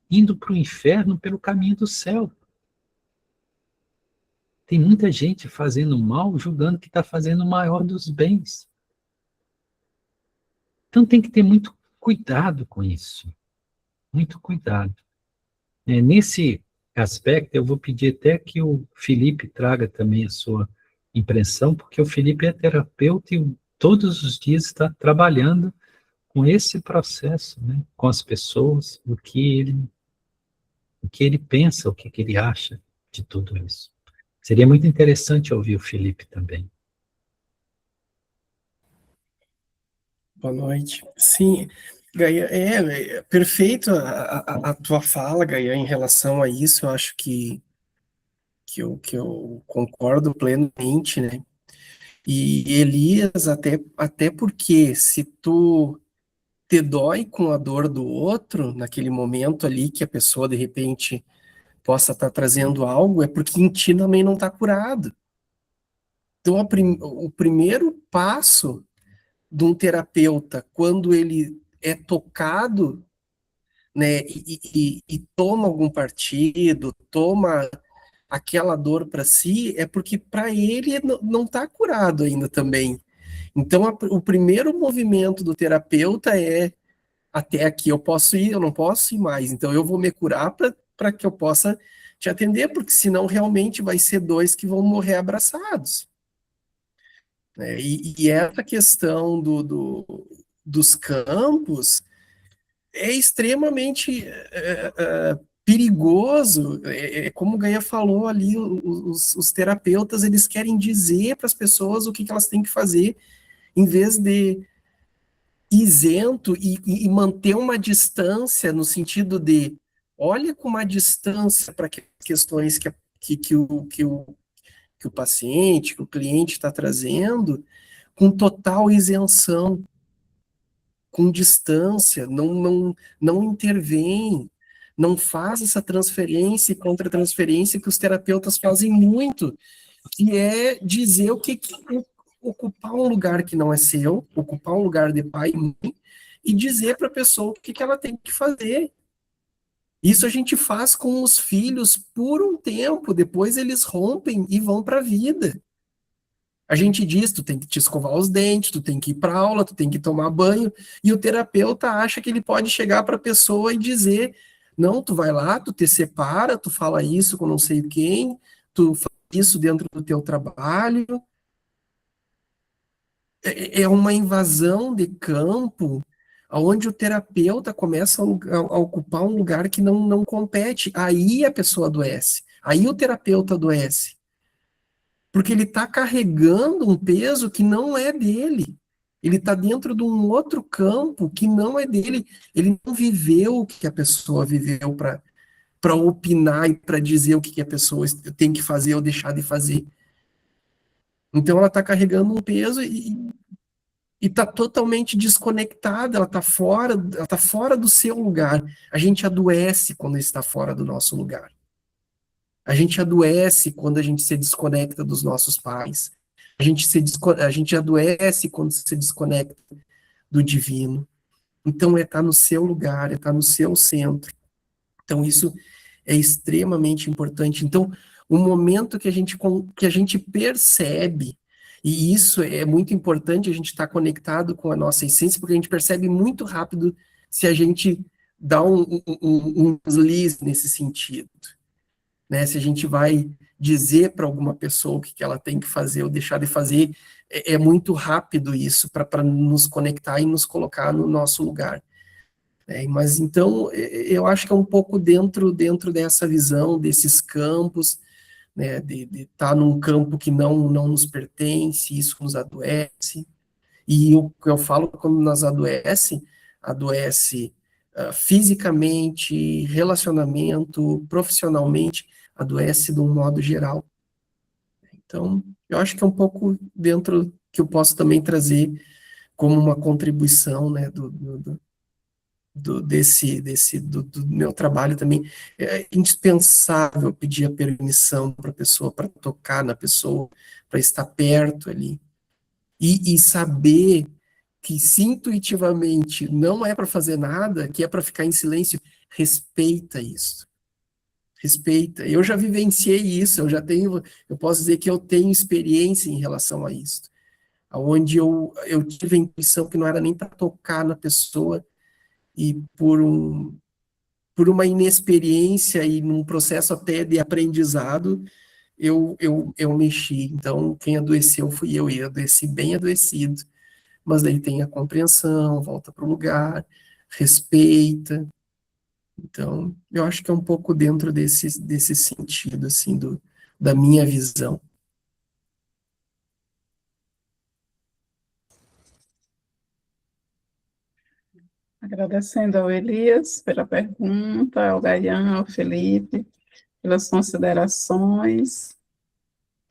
indo para o inferno pelo caminho do céu. Tem muita gente fazendo mal, julgando que está fazendo o maior dos bens. Então tem que ter muito cuidado com isso. Muito cuidado. Nesse aspecto, eu vou pedir até que o Felipe traga também a sua impressão, porque o Felipe é terapeuta e todos os dias está trabalhando com esse processo, né, com as pessoas, o que ele pensa, o que ele acha de tudo isso. Seria muito interessante ouvir o Felipe também. Boa noite. Sim, Gaia, é perfeito a tua fala, Gaia, em relação a isso. Eu acho que eu concordo plenamente, né? E Elias, até porque se tu te dói com a dor do outro, naquele momento ali que a pessoa, de repente, possa estar trazendo algo, é porque em ti também não está curado. Então, o primeiro passo de um terapeuta, quando ele é tocado, né, e toma algum partido, toma aquela dor para si, é porque para ele não está curado ainda também. Então, o primeiro movimento do terapeuta é: até aqui eu posso ir, eu não posso ir mais, então eu vou me curar para que eu possa te atender, porque senão realmente vai ser dois que vão morrer abraçados. E essa questão dos campos, é extremamente perigoso. Como o Gaia falou ali, os terapeutas, eles querem dizer para as pessoas o que elas têm que fazer, em vez de isento e manter uma distância no sentido de olha com uma distância para questões que o paciente, que o cliente está trazendo, com total isenção, com distância, não intervém, não faz essa transferência e contra-transferência que os terapeutas fazem muito, que é dizer ocupar um lugar que não é seu, ocupar um lugar de pai e mãe, e dizer para a pessoa o que ela tem que fazer. Isso a gente faz com os filhos por um tempo, depois eles rompem e vão para a vida. A gente diz, tu tem que te escovar os dentes, tu tem que ir para aula, tu tem que tomar banho, e o terapeuta acha que ele pode chegar para a pessoa e dizer, não, tu vai lá, tu te separa, tu fala isso com não sei quem, tu faz isso dentro do teu trabalho. É uma invasão de campo onde o terapeuta começa a ocupar um lugar que não compete. Aí a pessoa adoece, aí o terapeuta adoece. Porque ele está carregando um peso que não é dele. Ele está dentro de um outro campo que não é dele. Ele não viveu o que a pessoa viveu para opinar e para dizer o que a pessoa tem que fazer ou deixar de fazer. Então ela está carregando um peso e está totalmente desconectada, ela tá fora do seu lugar. A gente adoece quando está fora do nosso lugar. A gente adoece quando a gente se desconecta dos nossos pais. A gente adoece quando se desconecta do divino. Então, é estar no seu lugar, é estar no seu centro. Então, isso é extremamente importante. Então, o momento que a gente percebe, e isso é muito importante, a gente estar conectado com a nossa essência, porque a gente percebe muito rápido se a gente dá um deslize nesse sentido. Né? Se a gente vai dizer para alguma pessoa o que ela tem que fazer ou deixar de fazer, é muito rápido isso para nos conectar e nos colocar no nosso lugar. Mas então, eu acho que é um pouco dentro dessa visão, desses campos, né, de estar num campo que não nos pertence, isso nos adoece. E o que eu falo quando nós adoece fisicamente, relacionamento, profissionalmente, adoece de um modo geral. Então, eu acho que é um pouco dentro que eu posso também trazer como uma contribuição, né, do meu trabalho também. É indispensável pedir a permissão para a pessoa, para tocar na pessoa, para estar perto ali. E saber que se intuitivamente não é para fazer nada, que é para ficar em silêncio, respeita isso. Respeita. Eu já vivenciei isso, eu posso dizer que eu tenho experiência em relação a isso. Onde eu tive a intuição que não era nem para tocar na pessoa, e por uma inexperiência e num processo até de aprendizado, eu mexi. Então, quem adoeceu fui eu, e eu adoeci bem adoecido. Mas daí tem a compreensão, volta para o lugar, respeita. Então, eu acho que é um pouco dentro desse sentido, assim, da minha visão. Agradecendo ao Elias pela pergunta, ao Gaian, ao Felipe, pelas considerações.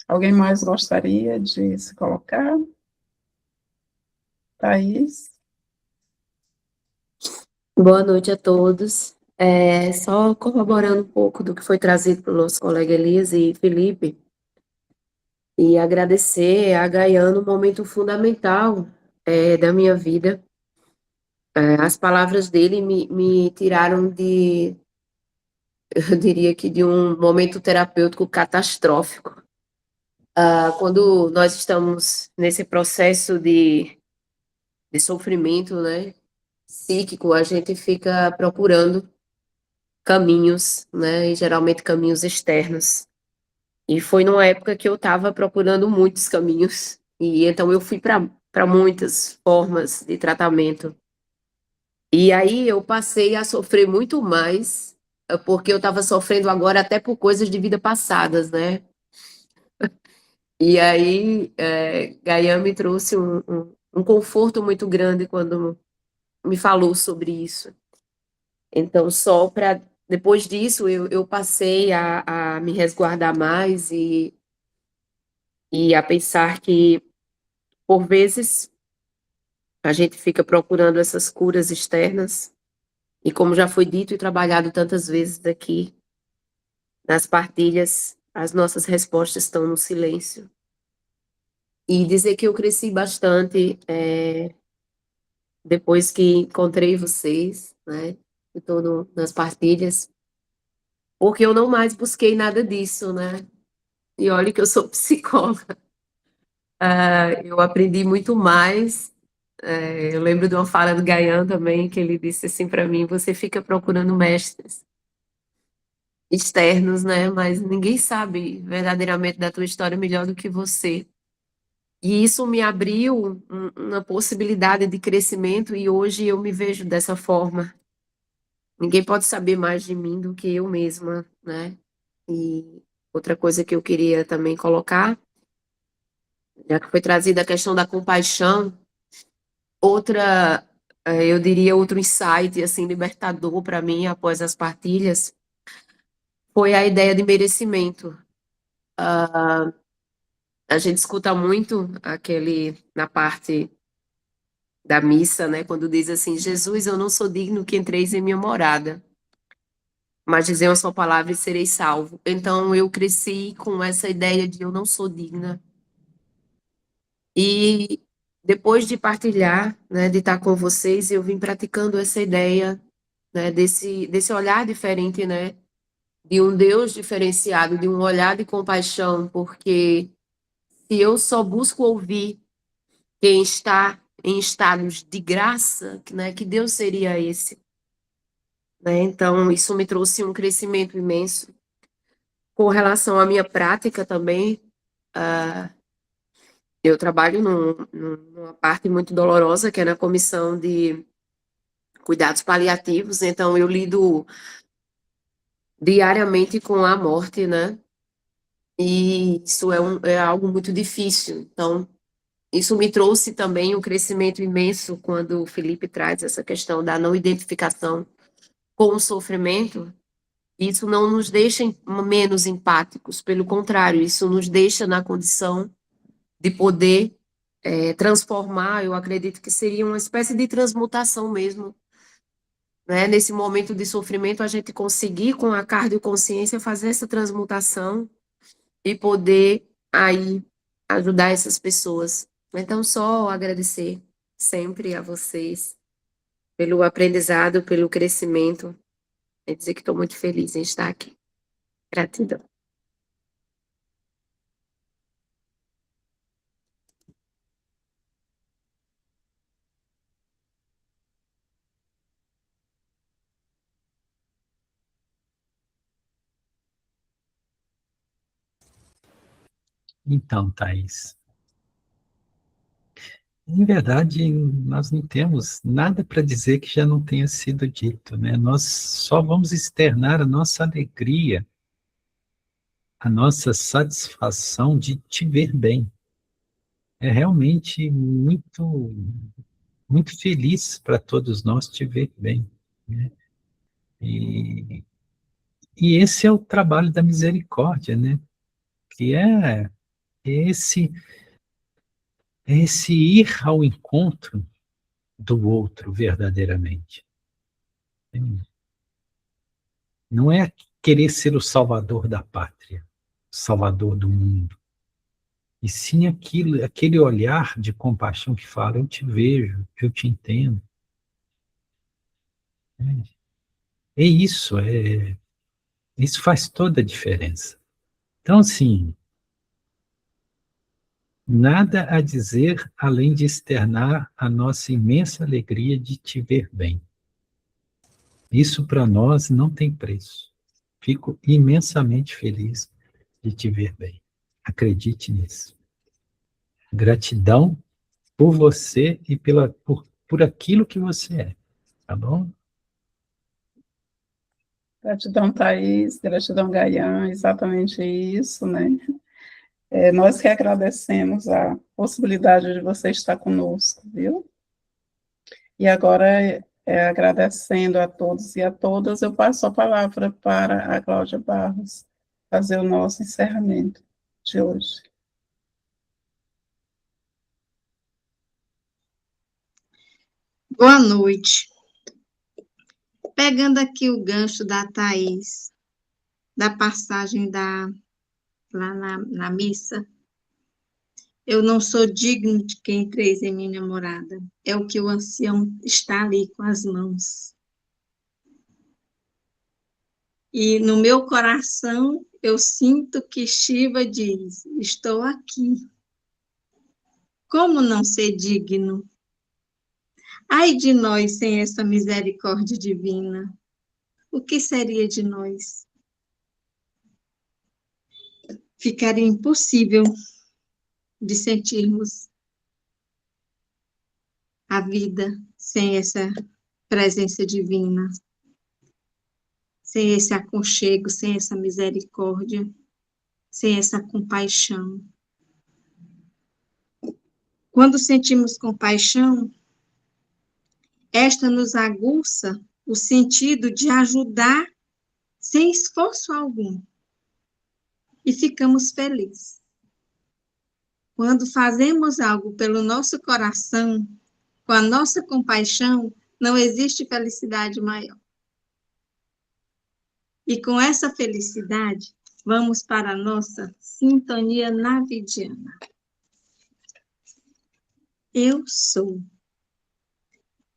Alguém mais gostaria de se colocar? Thaís? Boa noite a todos. Só corroborando um pouco do que foi trazido pelo nosso colega Elias e Felipe, e agradecer a Gaiano um momento fundamental da minha vida. As palavras dele me tiraram eu diria que de um momento terapêutico catastrófico. Quando nós estamos nesse processo de sofrimento, né, psíquico, a gente fica procurando caminhos, né, e geralmente caminhos externos. E foi numa época que eu estava procurando muitos caminhos, e então eu fui para muitas formas de tratamento. E aí eu passei a sofrer muito mais, porque eu estava sofrendo agora até por coisas de vida passadas, né? E aí Gaia me trouxe um conforto muito grande quando me falou sobre isso. Então, só para depois disso eu passei a me resguardar mais e a pensar que, por vezes, a gente fica procurando essas curas externas, e como já foi dito e trabalhado tantas vezes aqui, nas partilhas, as nossas respostas estão no silêncio. E dizer que eu cresci bastante depois que encontrei vocês, né? Estou nas partilhas, porque eu não mais busquei nada disso, né? E olha que eu sou psicóloga. Eu aprendi muito mais. Eu lembro de uma fala do Gaian também, que ele disse assim para mim: você fica procurando mestres externos, né? Mas ninguém sabe verdadeiramente da tua história melhor do que você. E isso me abriu uma possibilidade de crescimento, e hoje eu me vejo dessa forma. Ninguém pode saber mais de mim do que eu mesma, né? E outra coisa que eu queria também colocar, já que foi trazida a questão da compaixão, outra, eu diria, outro insight, assim, libertador para mim, após as partilhas, foi a ideia de merecimento. A gente escuta muito na parte da missa, né, quando diz assim: Jesus, eu não sou digno que entreis em minha morada, mas dizer uma só palavra e serei salvo. Então, eu cresci com essa ideia de eu não sou digna. E depois de partilhar, né, de estar com vocês, eu vim praticando essa ideia, né, desse olhar diferente, né, de um Deus diferenciado, de um olhar de compaixão, porque se eu só busco ouvir quem está em estados de graça, né, que Deus seria esse? Né? Então, isso me trouxe um crescimento imenso. Com relação à minha prática também, eu trabalho numa parte muito dolorosa, que é na comissão de cuidados paliativos, então eu lido diariamente com a morte, né? E isso é algo muito difícil. Então, isso me trouxe também um crescimento imenso quando o Felipe traz essa questão da não identificação com o sofrimento. Isso não nos deixa menos empáticos, pelo contrário, isso nos deixa na condição de poder transformar. Eu acredito que seria uma espécie de transmutação mesmo, né? Nesse momento de sofrimento, a gente conseguir, com a cardioconsciência, fazer essa transmutação e poder aí ajudar essas pessoas. Então, só agradecer sempre a vocês pelo aprendizado, pelo crescimento, e dizer que estou muito feliz em estar aqui. Gratidão. Então, Thaís, em verdade, nós não temos nada para dizer que já não tenha sido dito, né? Nós só vamos externar a nossa alegria, a nossa satisfação de te ver bem. É realmente muito, muito feliz para todos nós te ver bem, né? E, e esse é o trabalho da misericórdia, né? Que é esse, esse ir ao encontro do outro verdadeiramente. Não é querer ser o salvador da pátria, o salvador do mundo, e sim aquele olhar de compaixão que fala: eu te vejo, eu te entendo. Isso faz toda a diferença. Então, assim, nada a dizer além de externar a nossa imensa alegria de te ver bem. Isso para nós não tem preço. Fico imensamente feliz de te ver bem. Acredite nisso. Gratidão por você e por aquilo que você é. Tá bom? Gratidão, Thaís, gratidão, Gaian, exatamente isso, né? Nós que agradecemos a possibilidade de você estar conosco, viu? E agora, agradecendo a todos e a todas, eu passo a palavra para a Cláudia Barros, fazer o nosso encerramento de hoje. Boa noite. Pegando aqui o gancho da Thaís, da passagem lá na missa, eu não sou digno de quem entreis em minha morada. É o que o ancião está ali com as mãos. E no meu coração, eu sinto que Shiva diz, estou aqui. Como não ser digno? Ai de nós sem essa misericórdia divina. O que seria de nós? Ficaria impossível de sentirmos a vida sem essa presença divina, sem esse aconchego, sem essa misericórdia, sem essa compaixão. Quando sentimos compaixão, esta nos aguça o sentido de ajudar sem esforço algum e ficamos felizes. Quando fazemos algo pelo nosso coração, com a nossa compaixão, não existe felicidade maior. E com essa felicidade, vamos para a nossa sintonia navidiana. Eu sou.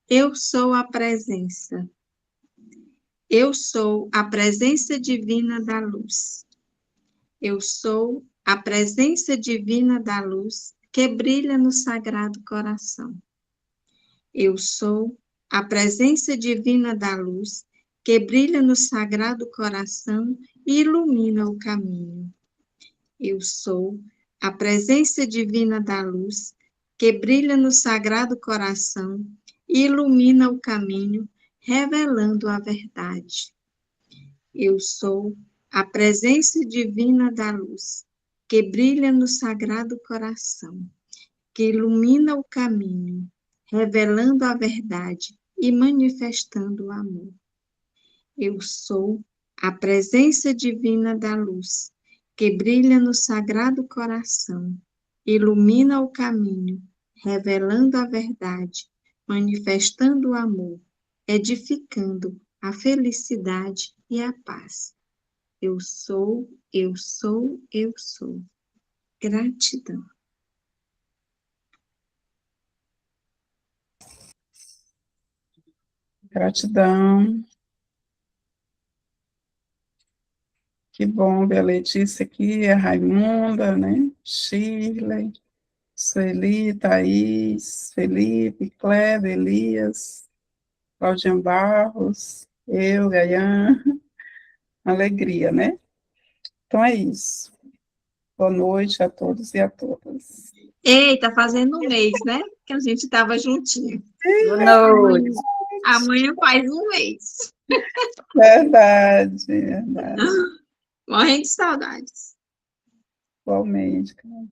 Eu sou a presença. Eu sou a presença divina da luz. Eu sou a presença divina da luz que brilha no sagrado coração. Eu sou a presença divina da luz que brilha no sagrado coração e ilumina o caminho. Eu sou a presença divina da luz que brilha no sagrado coração e ilumina o caminho, revelando a verdade. Eu sou a presença divina da luz que brilha no sagrado coração, que ilumina o caminho, revelando a verdade e manifestando o amor. Eu sou a presença divina da luz, que brilha no sagrado coração, ilumina o caminho, revelando a verdade, manifestando o amor, edificando a felicidade e a paz. Eu sou, eu sou, eu sou. Gratidão. Gratidão. Que bom ver a Letícia aqui, a Raimunda, né? Shirley, Sueli, Thaís, Felipe, Cléber, Elias, Claudian Barros, eu, Gaian. Alegria, né? Então é isso. Boa noite a todos e a todas. Eita, fazendo um mês, né? Que a gente estava juntinho. Boa noite. Amanhã faz um mês. Verdade, verdade. Morrendo de saudades. Igualmente, cara.